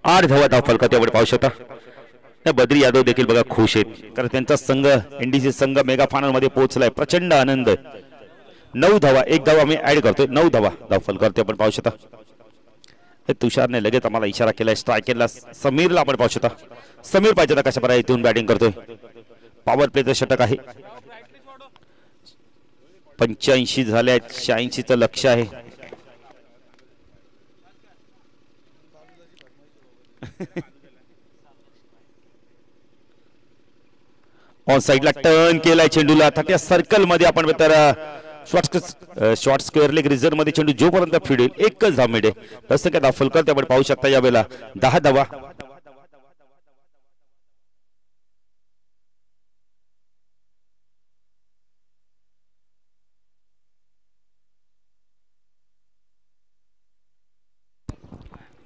8 धावा धाव फलकात यावेळी पाहू शकता बद्री यादव देखील बघा खुश आहेत कारण त्यांचा संघ एनडीसी संघ मेगा फायनल मध्ये पोहोचलाय प्रचंड आनंद 9 धावा एक धावा आम्ही ऍड करतोय 9 धावा धाव फलकावरती आपण पाहू शकता तुषारने लगेच आम्हाला इशारा केलाय स्ट्रायकरला समीरला आपण पाहू शकता समीर पाहिजे कशा प्रकारे इथून बॅटिंग करतोय पॉवर प्लेचं षटक आहे 85 झाले 86चं लक्ष आहे ऑन साइडला टर्न केलाय चेंडूला आता त्या सर्कल मध्ये आपण तर शॉर्ट स्क्वेअर लेग रिझर्व मध्ये चेंडू जोपर्यंत फिडेल एकच धाव मिळेल तसं काय धाव फलकावरती आपण पाहू शकता यावेळेला 10 धावा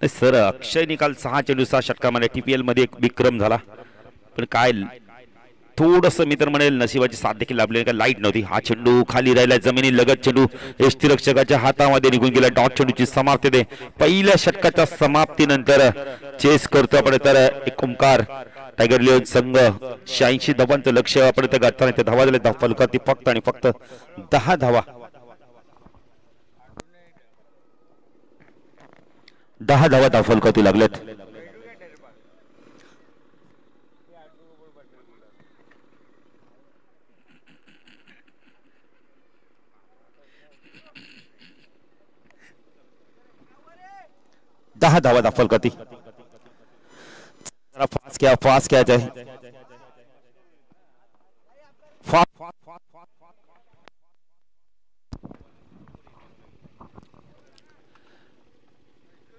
सर अक्षय निकाल 6 चेंडू 6 षटकामध्ये टीपीएल मध्ये एक विक्रम झाला पण काय थोडस मी तर म्हणेल नशिबाची साथ देखील लाभली का लाईट नव्हती हा चेंडू खाली राहिला जमिनी लगत चेंडू यष्टीरक्षकाच्या हातामध्ये निघून गेला डॉट चेंडूची समाप्ती दे पहिल्या षटकाच्या समाप्तीनंतर चेस करतो आपण तर एक ओंकार टायगर लिओन संघ 86 धावांचं लक्ष आपण त्या गाठताना ते धावा दिले धाव फलकावरती फक्त आणि फक्त 10 धावा 10 धावा धाव फलकावरती लागल्यात धावा दाखल करती फास्ट क्या जाए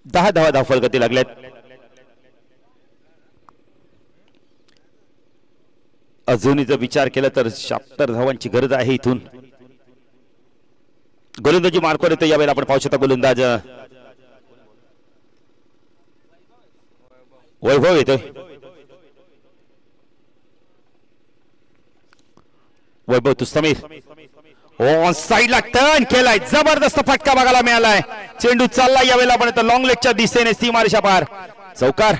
10 धावा दाखल करती लागल्यात अजूनही जर विचार केला तर 76 धावांची गरज आहे इथून गोलंदाजी मार्कवर येतो यावेळेला आपण पाहू शकता गोलंदाज वैभव येतोय वैभव तू समीर ऑन साइडला टर्न केलाय जबरदस्त फटका बघायला मिळालाय चेंडू चालला यावेळेला आपण लॉंग लेगच्या दिशेने सीमारेषा पार चौकार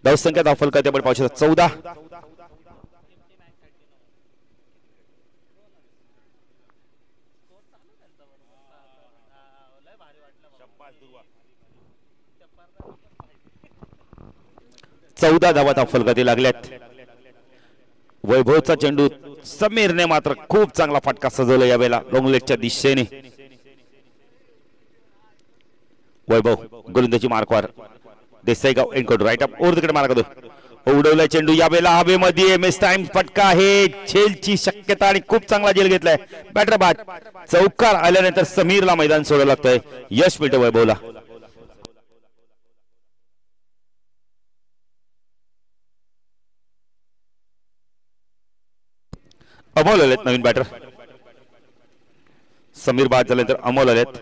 धावसंख्या धाव फलकावरती आपण पाहू शकता 14 14 धावा धाव फलकावरती लागल्यात वैभवचा चेंडू समीरने मात्र खूप चांगला फटका सजवला यावेळेला लॉंग लेगच्या दिशेने वैभव गोलंदाजी मार्कवर देसाईगाव एन्कोड राईट अप ओव्हर तिकडे मारा करतो उडवलाय चेंडू यावेळेला हवेमध्ये मिस टाइम फटका आहे झेलची शक्यता आणि खूप चांगला झेल घेतलाय बॅटर बाद चौकार आल्यानंतर समीरला मैदान सोडावं लागतंय यश मिळतं वैभवला अमोल आलेत नवीन बॅटर समीर बाद झाल्यानंतर अमोल आलेत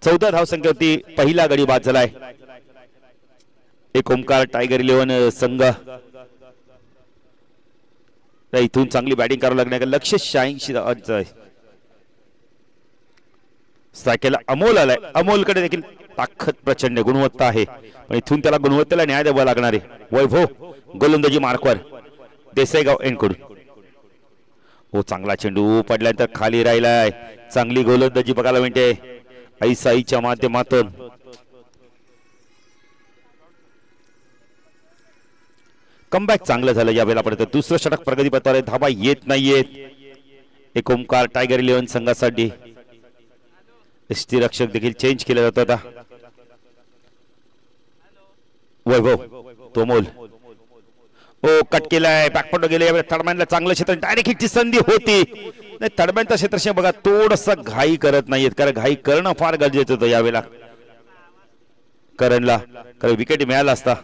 चौदा धावसंख्येवरती पहिला गडी बाद झालाय एक ओंकार टायगर 11 संघ इथून चांगली बॅटिंग करावं लागणार लक्ष 86 धावांचं आहे स्ट्रायकला अमोल आलाय अमोलकडे देखील ताकद प्रचंड गुणवत्ता आहे पण इथून त्याला गुणवत्तेला न्याय द्यावा लागणार आहे वैभव गोलंदाजी मार्कवर देसाईगाव एंडकडून हो चांगला चेंडू पडल्यानंतर खाली राहिलाय. चांगली गोलंदाजी बघायला मिळते ऐसाईच्या माध्यमातून. कमबॅक चांगलं झालं यावेळेला. आपण दुसरं षटक प्रगती पथावर. धाबा येत नाहीयेत. एक ओमकार टायगर 11 संघासाठी. यष्टीरक्षक देखील चेंज केला जातो आता. वैभव तोमोल ओ कट केलाय. बॅकफुट गेले. थर्डमॅनला चांगलं क्षेत्र डायरेक्ट हिटची संधी होती. नाही थर्डमॅनचा क्षेत्र बघा थोडस घाई करत नाहीयेत कारण घाई करणं फार गरजेचं होतं यावेळेला करणला. कारण विकेट मिळाला असता.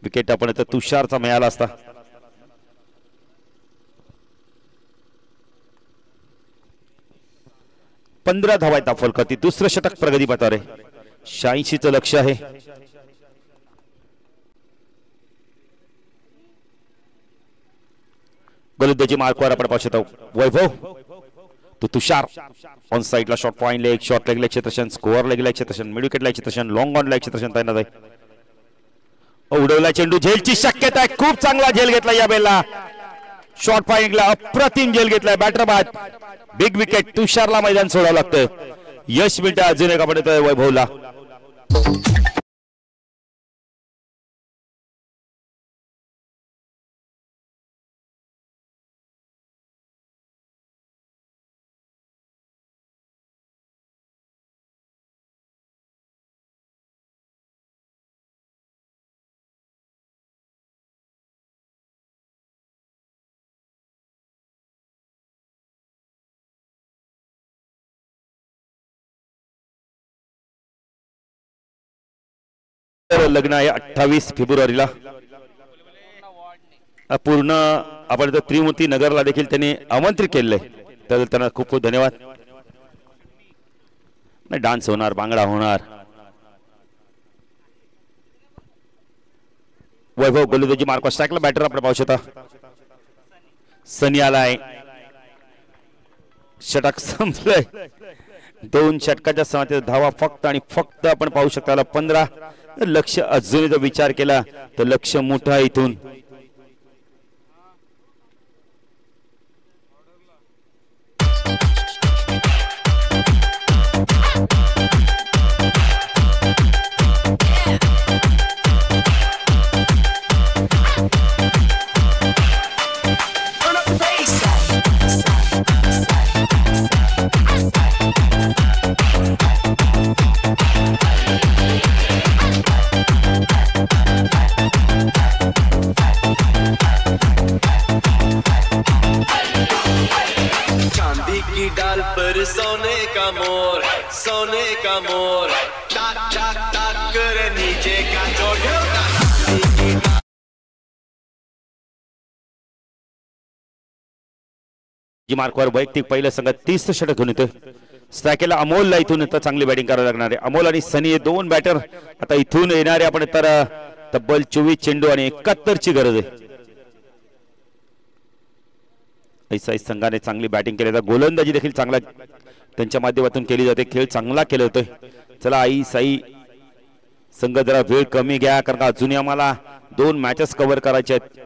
विकेट आपण तुषारचा मिळाला असता. पंधरा धावा आहेत फलकाती. दुसरं षटक प्रगती पथावर आहे. 86चं लक्ष आहे. गोलंदाजी मार्कवर आपण पाहू शकतो. वैभव तो तुषार ऑन साइडला शॉट पॉइंट लेग शॉर्ट लेगला क्षेत्रक्षण स्कोअर लेगला क्षेत्रक्षण मिड विकेटला क्षेत्रक्षण लॉंग ऑन लेग क्षेत्रक्षण तैनात आहे. उडवला चेंडू. झेलची शक्यता आहे. खूप चांगला झेल घेतला या बेलला. शॉर्ट पॉइंटला अप्रतिम झेल घेतलाय बॅटर बाद. Big wicket. तुषारला मैदान सोडावं लागतं. यश मिळतं अजून एक आपण वैभवला. लग्न आहे 28 फेब्रुवारीला. पूर्ण आपण त्रिमूर्ती नगरला देखील त्यांनी आमंत्रित केलेलं आहे. तर त्यांना खूप खूप धन्यवाद. नाही डान्स होणार बांगडा होणार. वैभव गोलंदाजी मार्क स्ट्राईकला बॅटर आपण पाहू शकता. सनी आलाय. षटक संपलंय. 2 षटकाच्या समाप्तीत धावा फक्त आणि फक्त आपण पाहू शकता 15. लक्ष अजूनही जर विचार केला तर लक्ष मोठा इथून. चांदी की डाल पर सोने का मोर टाक टाक टाक कर नीचे का मार्कवर वैयक्तिक पहिल्या संघात 30 षटक घेऊन येतोय. स्ट्रायकेला अमोलला इथून चांगली बॅटिंग करावी लागणार आहे. अमोल आणि सनी हे 2 बॅटर आता इथून येणारे आपण तर तब्बल 24 चेंडू आणि 71 ची गरज आहे. ऐसा संघाने चांगली बॅटिंग केली जाते. गोलंदाजी देखील चांगला त्यांच्या माध्यमातून केली जाते. खेळ चांगला केला जातोय. चला आई साई संघ जरा वेळ कमी घ्या कारण अजूनही आम्हाला 2 मॅचेस कव्हर करायचे आहेत.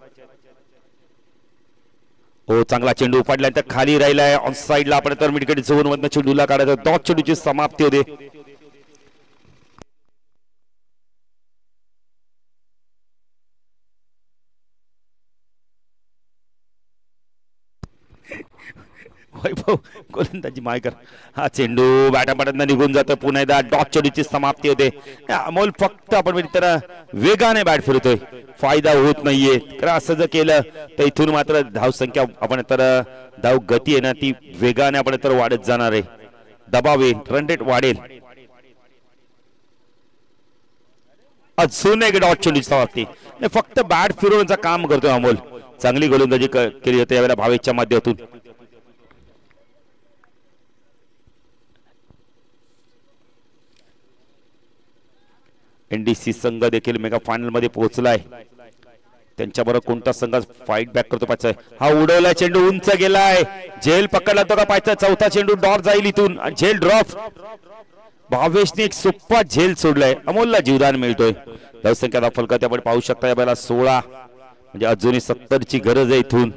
हो चांगला चेंडू पडल्यानंतर खाली राहिलाय. ऑन साइडला आपण तर मिडविकेट झोन मधनं चेंडूला काढायचं. डॉट चेंडूची समाप्ती होते. वैभव गोलंदाजी मायकर. हा चेंडू बॅटापटांना निघून जातो. पुन्हा एकदा डॉट चेंडूची समाप्ती होते. अमोल फक्त आपण तर वेगाने बॅट फिरतोय. फायदा होत नाहीये. कारण असं जर केलं तर इथून मात्र धाव संख्या आपण तर धाव गती आहे ना ती वेगाने आपण तर वाढत जाणार आहे. दबाव येईल. रन रेट वाढेल. अजून एक डॉट चेंडूची समाप्ती. फक्त बॅट फिरवण्याचं काम करतोय अमोल. चांगली गोलंदाजी केली जाते यावेळेला भावेशच्या माध्यमातून. एनडीसी संघ देखील मेगा फायनल मध्ये पोहोचलाय. त्यांच्याबरोबर कोणता संघ फाईट बॅक करतो पाहिजे. हा उडवला चेंडू उंच गेलाय. झेल पकडला तो का पाहिजे. चौथा चेंडू डॉट जाईल इथून. झेल ड्रॉप. भावेशने एक सोपा झेल सोडलाय. अमोलला जीवदान मिळतोय. धावसंख्या फलकात आपण पाहू शकता या वेळेला 16. म्हणजे अजूनही 70ची गरज आहे इथून.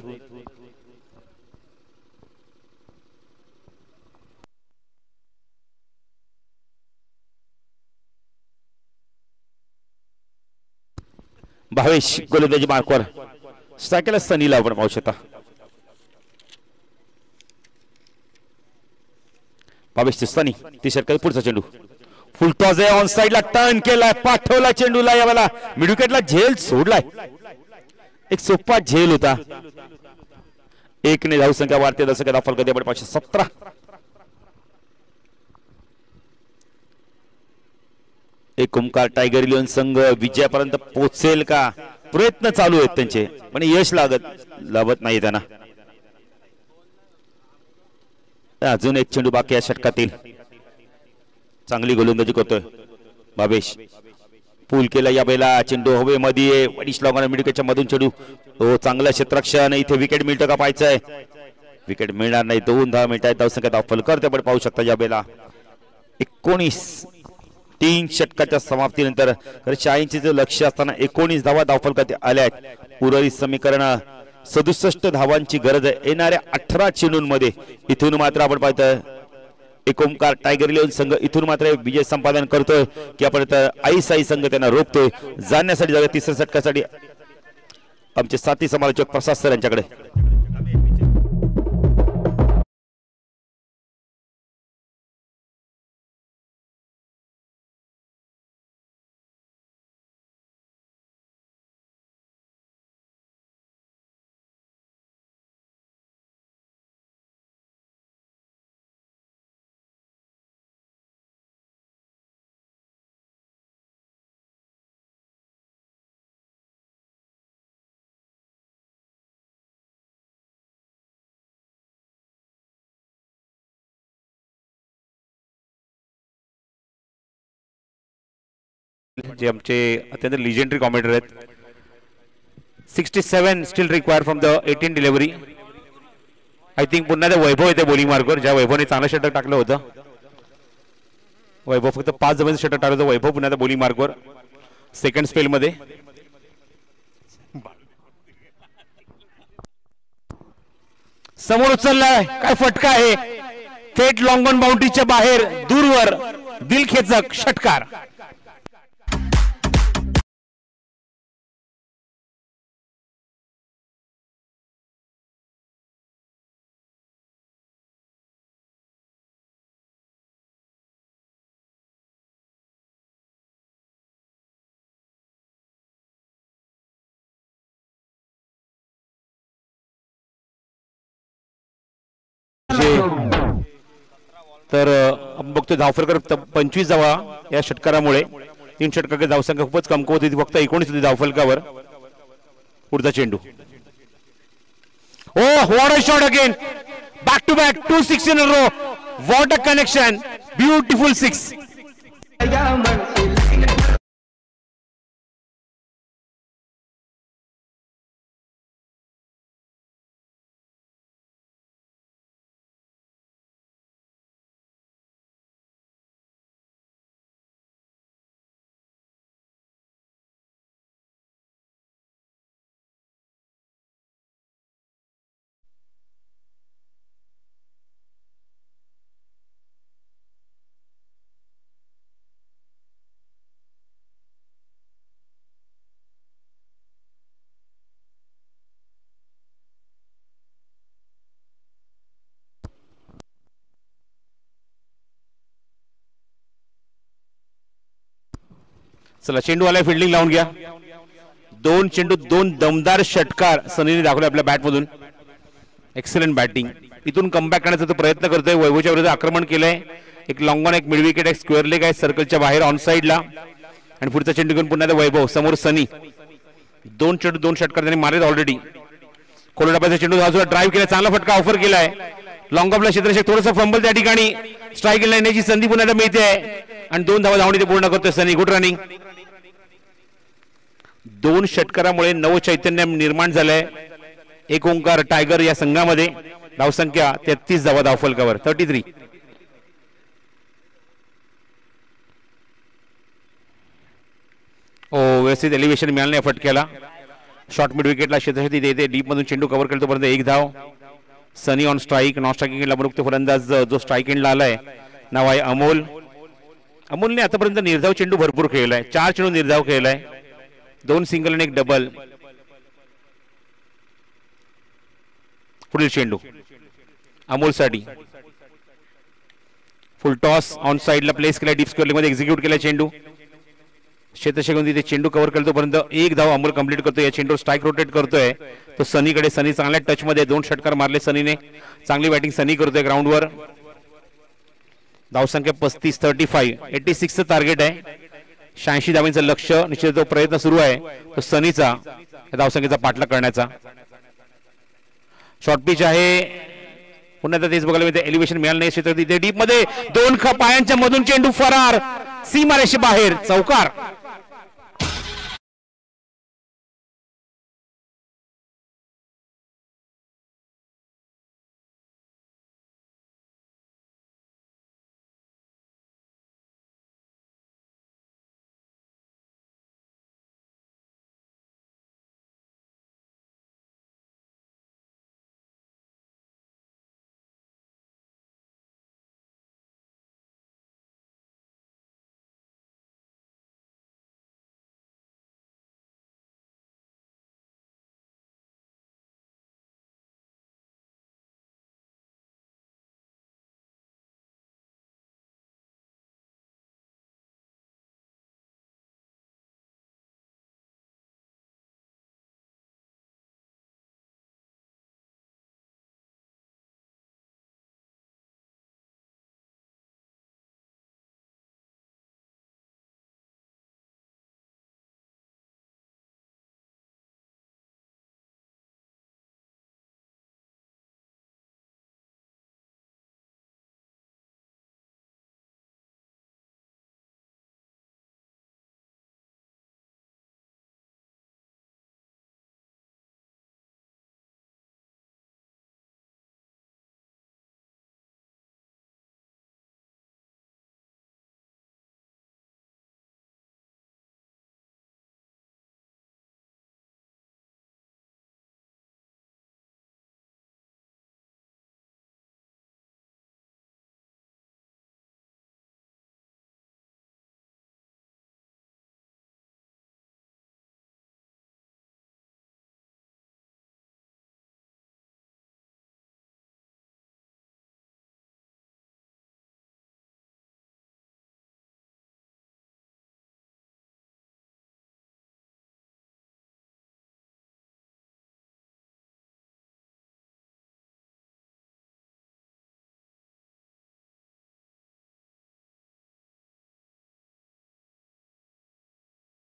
भावेश गोलंदाजी मार्कवर स्ट्रायकला सनीला आपण पाहू शकता. भावेश सनी ती षटकार. पुढचा चेंडू फुल टॉस आहे, ऑन साइडला टर्न केलाय, पाठवला चेंडूला, यावेळेला मिड विकेटला झेल सोडलाय. एक सोपा झेल होता. 1 ने धावसंख्या वाढते, धावसंख्या दाखल करते आपण 517. एक ओमकार टायगर इलेव्हन संघ विजयापर्यंत पोहोचेल का, प्रयत्न चालू आहेत त्यांचे, पण यश लाभत नाही त्यांना. अजून एक चेंडू बाकी या षटकातील. चांगली गोलंदाजी करतोय भावेश. पूल केला या बेला, चेंडू हवेमध्ये, वडिश लॉंगर मिडविकेटच्या मधून चेंडू. हो, चांगलं क्षेत्ररक्षण. इथे विकेट मिळतं का पाहायचंय. विकेट मिळणार नाही. 2 धावा मिळत आहेत. धावसंख्या दाखल करते आपण पाहू शकता या बेला 19. 3 षटकाच्या समाप्तीनंतर 86 चे लक्ष असताना 19 धावा दाखल करते आल्या आहेत. उर्वरित समीकरण 67 धावांची गरज आहे येणाऱ्या 18 चेंडूंमध्ये. इथून मात्र आपण पाहतोय एक ओमकार टायगर इलेव्हन संघ इथून मात्र विजय संपादन करतोय की आपण आई साई संघ त्यांना रोखतोय जाण्यासाठी. जागा तिसऱ्या षटकासाठी आमचे साथी समालोचक प्रसाद सर यांच्याकडे. जे आमचे अत्यंत लिजेंडरी कॉमेंटर आहेत. 67 steel require from the 18 delivery. I think पुन्हा ते वैभव येते बॉलिंग मार्कवर, ज्या वैभवने चांगलं षटक टाकलं होतं. वैभव फक्त 5 जणांचं षटक टाकलं होतं. वैभव पुन्हा बॉलिंग मार्कवर सेकंड स्पेल मध्ये. समोर उचललाय, काय फटका आहे, थेट लॉंग ऑन बाउंड्रीच्या बाहेर दूरवर दिलखेचक षटकार. तर आपण बघतोय धावफलकर 25 धावा या षटकारामुळे. 3 षटकाची धावसंख्या खूपच कमकुवत होती, फक्त 19 होती धावफलकावर. पुढचा चेंडू. Oh what a shot again, back to back 2 6 in a row. What a connection, beautiful 6. चला चेंडू आलाय, फिल्डिंग लावून घ्या. 2 चेंडू 2 दमदार षटकार सनीने दाखवले आपल्या बॅट मधून. Excellent batting. इथून कमबॅक करण्याचा तो प्रयत्न करतोय. वैभवच्या विरुद्ध आक्रमण केलंय. एक लॉंग ऑन, एक मिड विकेट, एक स्क्वेअर लेग आहे सर्कलच्या बाहेर ऑन साइडला. आणि पुढचा चेंडू घेऊन पुन्हा वैभव. समोर सनी. 2 चेंडू 2 षटकार त्यांनी मारलेत ऑलरेडी. कोलडापाचा चेंडू हा ड्राईव्ह केला, चांगला फटका ऑफर केलाय. लॉंग ऑफला क्षेत्ररक्षक थोडंसं फंबल त्या ठिकाणी. स्ट्राईक येण्याची संधी पुन्हा मिळते आणि 2 धावा धावणी ते पूर्ण करतोय सनी. Good running. 2 षटकारामुळे नवचैतन्य निर्माण झालंय एक ओंकार टायगर या संघामध्ये. धावसंख्या 33 धावा धावफलकावर 33. व्यवस्थित एलिव्हेशन मिळालं नाही फटक्याला. शॉर्ट मिड विकेटला क्षेत्रक्षती देते. डीप मधून चेंडू कव्हर केला तोपर्यंत 1 धाव. सनी ऑन स्ट्राईक. नॉन स्ट्रायकिंग एंडला मुक्त फलंदाज जो स्ट्राईक एंडला आलाय नाव आहे अमोल. अमोलने आतापर्यंत निर्धाव चेंडू भरपूर खेळलाय. 4 चेंडू निर्धाव खेळलाय. 2 सिंगल आणि 1 डबल. पुढील चेंडू अमोलसाठी. फुल टॉस ऑन साइडला प्लेस केला. डीप स्क्वेअर मध्ये एक्झिक्यूट केला चेंडू. क्षेत्रक्षेत्र तिथे चेंडू कव्हर करतो पर्यंत 1 धाव अमोल कंप्लीट करतो. या चेंडूवर स्ट्राईक रोटेट करतोय तो सनीकडे. सनी चांगल्या टच मध्ये 2 षटकार मारले सनीने. चांगली बॅटिंग सनी करतोय ग्राउंडवर. धावसंख्या 35. 86चं टार्गेट आहे. 86 धावांचं लक्ष. निश्चित तो प्रयत्न सुरू आहे तो सनीचा धावसंख्येचा पाठलाग करण्याचा. शॉर्ट पिच आहे. पुन्हा तेच बघायला मिळते. एलिव्हेशन मिळालं नाही क्षेत्र तिथे डीप मध्ये 2 पायांच्या मधून चेंडू फरार. सीमारेषे बाहेर. चौकार.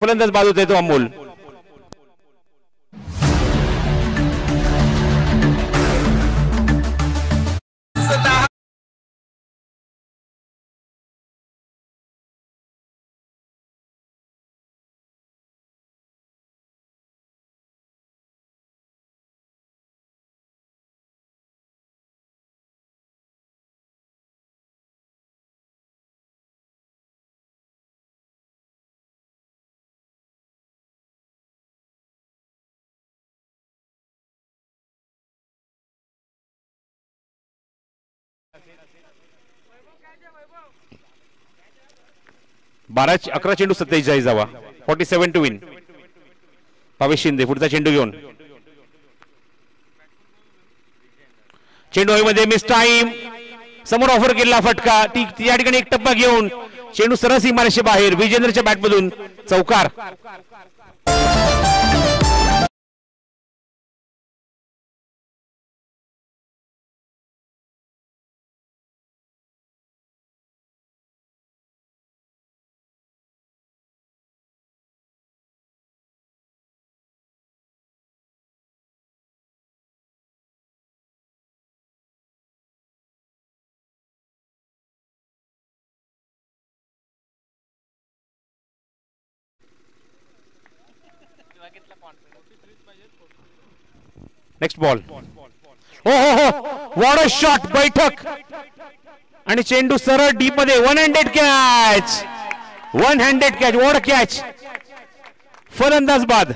फलंदाज बाजूत येतो अमोल. बारा 11 चेंडू 27 जावा. 47 टू विन. भावेश शिंदे पुढचा चेंडू घेऊन. चेंडू मध्ये मिस टाइम. समोर ऑफर केलेला फटका. या ठिकाणी एक टप्पा घेऊन चेंडू सरळ सीमारेषे बाहेर. विजेंद्रच्या बॅटमधून चौकार. Next ball. हो हो हो. What a shot. बैठक आणि चेंडू सरळ डीप मध्ये. 1 handed catch. 1 handed catch. What a catch. फलंदाज बाद.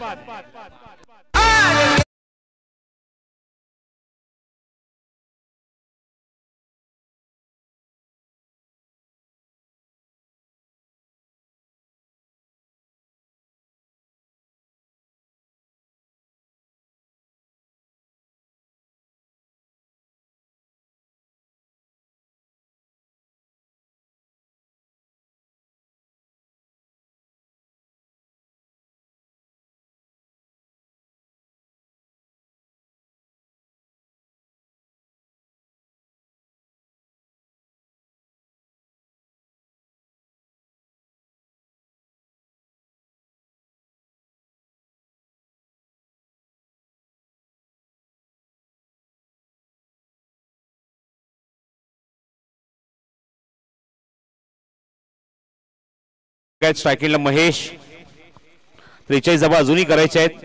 स्ट्रायकिंगला महेश 43 धावा अजूनही करायचे आहेत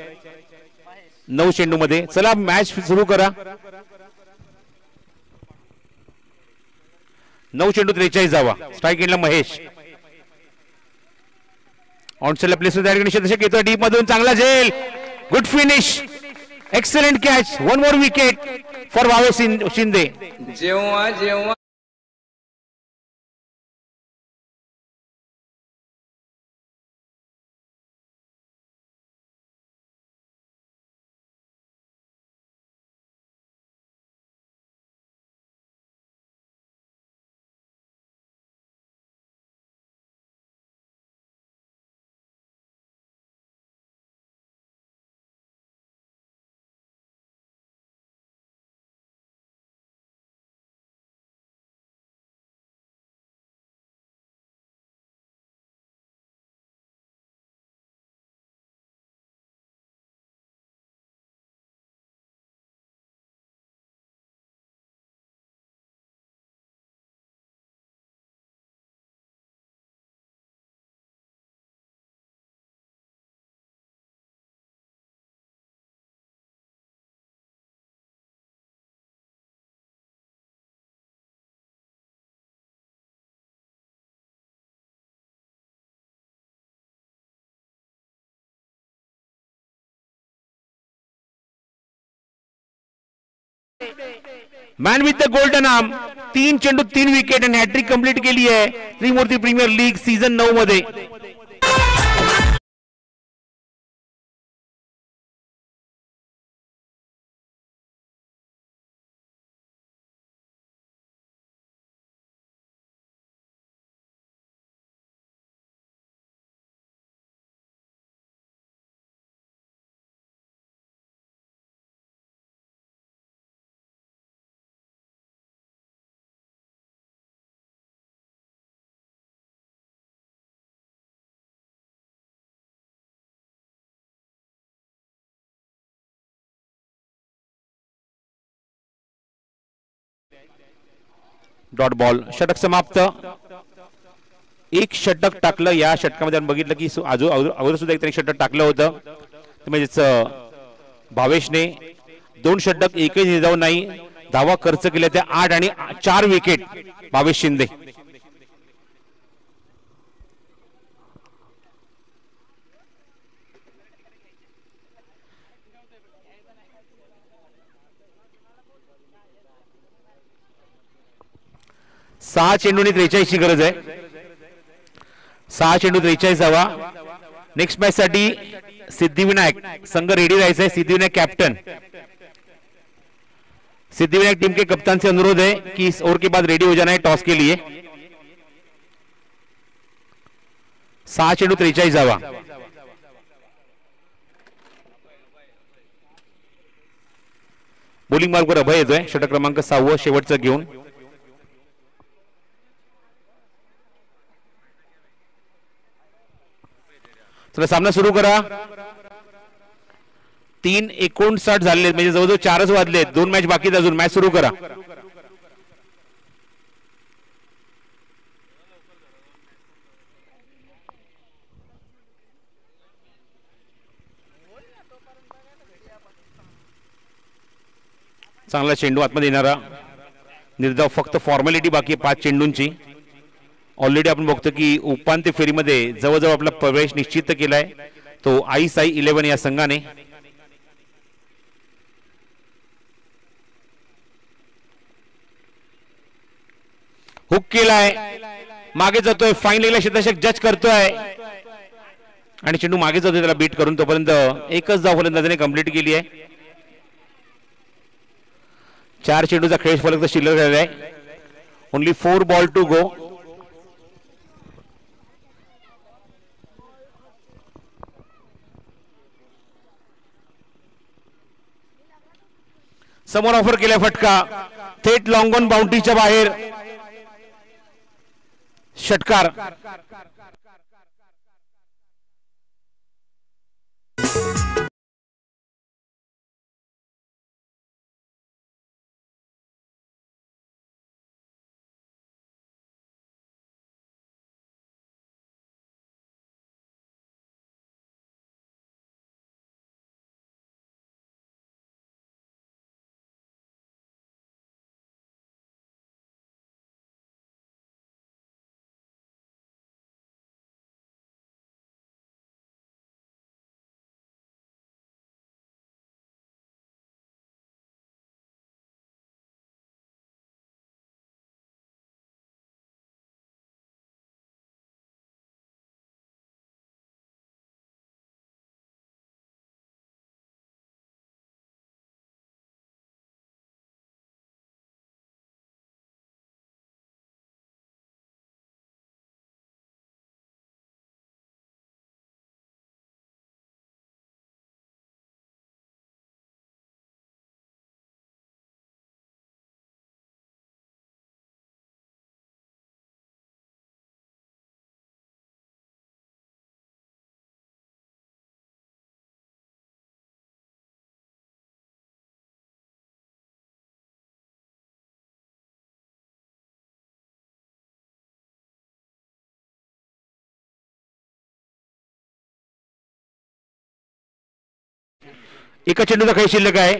9 चेंडू मध्ये. चला मॅच सुरू करा. 9 चेंडू 43 धावा. स्ट्रायकिंगला महेश ऑनसेलला प्लेस निषेधक येतो डीप मधून. चांगला झेल. Good finish. Excellent catch. One more wicket for Bhavesh Shinde. जेव्हा जेव्हा man with the golden arm 3 चेंडू 3 विकेट आणि हॅट्रिक कंप्लीट केली आहे त्रिमूर्ती प्रीमियर लीग सीझन 9 मध्ये. Dot ball. षटक समाप्त. एक षटक टाकलं या षटकामध्ये आपण बघितलं की अगोदर सुद्धा एक षटक टाकलं होतं म्हणजेच भावेशने 2 षटक एकही निर्धाव नाही. धावा खर्च केल्या त्या 8 आणि 4 विकेट भावेश शिंदे. सहा चेंडूंनी 43 ची गरज आहे. 6 चेंडू 43 धावा. नेक्स्ट मॅच साठी सिद्धिविनायक संघ रेडी राहायचा है. सिद्धिविनायक कैप्टन. सिद्धिविनायक टीम के कप्तान से अनुरोध है कि इस ओवर के बाद रेडी हो जाना है टॉस के लिए. 6 चेंडू 43 धावा. बॉलिंग मार्कवर अभय येतोय षटक क्रमांक 6 शेवटचं घेऊन. चला सामना सुरू करा. 3:59 झाले म्हणजे जवळजवळ 4च वाजले. 2 मॅच बाकी अजून. मॅच सुरू करा. चांगला चेंडू आतमध्ये येणारा. निर्धाव फक्त फॉर्मॅलिटी बाकी आहे 5 चेंडूंची. ऑलरेडी आपण बघतो की उपांत्य फेरीमध्ये जवळजवळ आपला प्रवेश निश्चित केलाय तो आई साई 11 या संघाने. हुक केलाय, मागे जातोय, फाईन लेगला क्षेत्ररक्षक जज करतोय आणि चेंडू मागे जातोय त्याला बीट करून. तोपर्यंत एकच धाव फलंदाजाने कंप्लीट केली आहे. 4 चेंडूचा खेळ फलक शिल्लक राहिला आहे. Only 4 ball to go. समोर ऑफर केलाय फटका, थेट लॉंग ऑन बाउंड्रीच्या बाहेर षटकार. एका चेंडूचा खेळ शिल्लक आहे.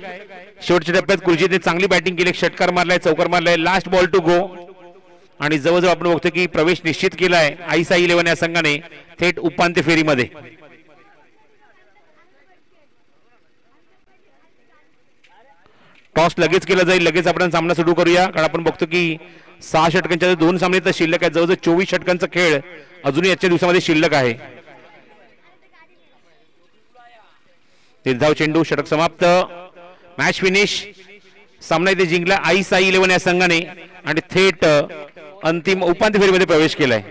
शेवटच्या टप्प्यात कुलजीतने चांगली बॅटिंग केली, षटकार मारलाय, चौकार मारलाय. लास्ट बॉल टू गो आणि जवळजवळ आपण बघतो की प्रवेश निश्चित केलाय आईसाई 11 या संघाने थेट उपांत्य फेरीमध्ये. टॉस लगेच केला जाईल, लगेच आपण सामना सुरू करूया, कारण आपण बघतो की 6 षटकांच्या 2 सामने तर शिल्लक आहेत. जवळजवळ 24 षटकांचा खेळ अजूनही आजच्या दिवसामध्ये शिल्लक आहे. निर्धाव चेंडू, षटक समाप्त, मॅच फिनिश. सामना इथे जिंकला आईसाई 11 या संघाने आणि थेट अंतिम उपांत्य फेरीमध्ये प्रवेश केलाय.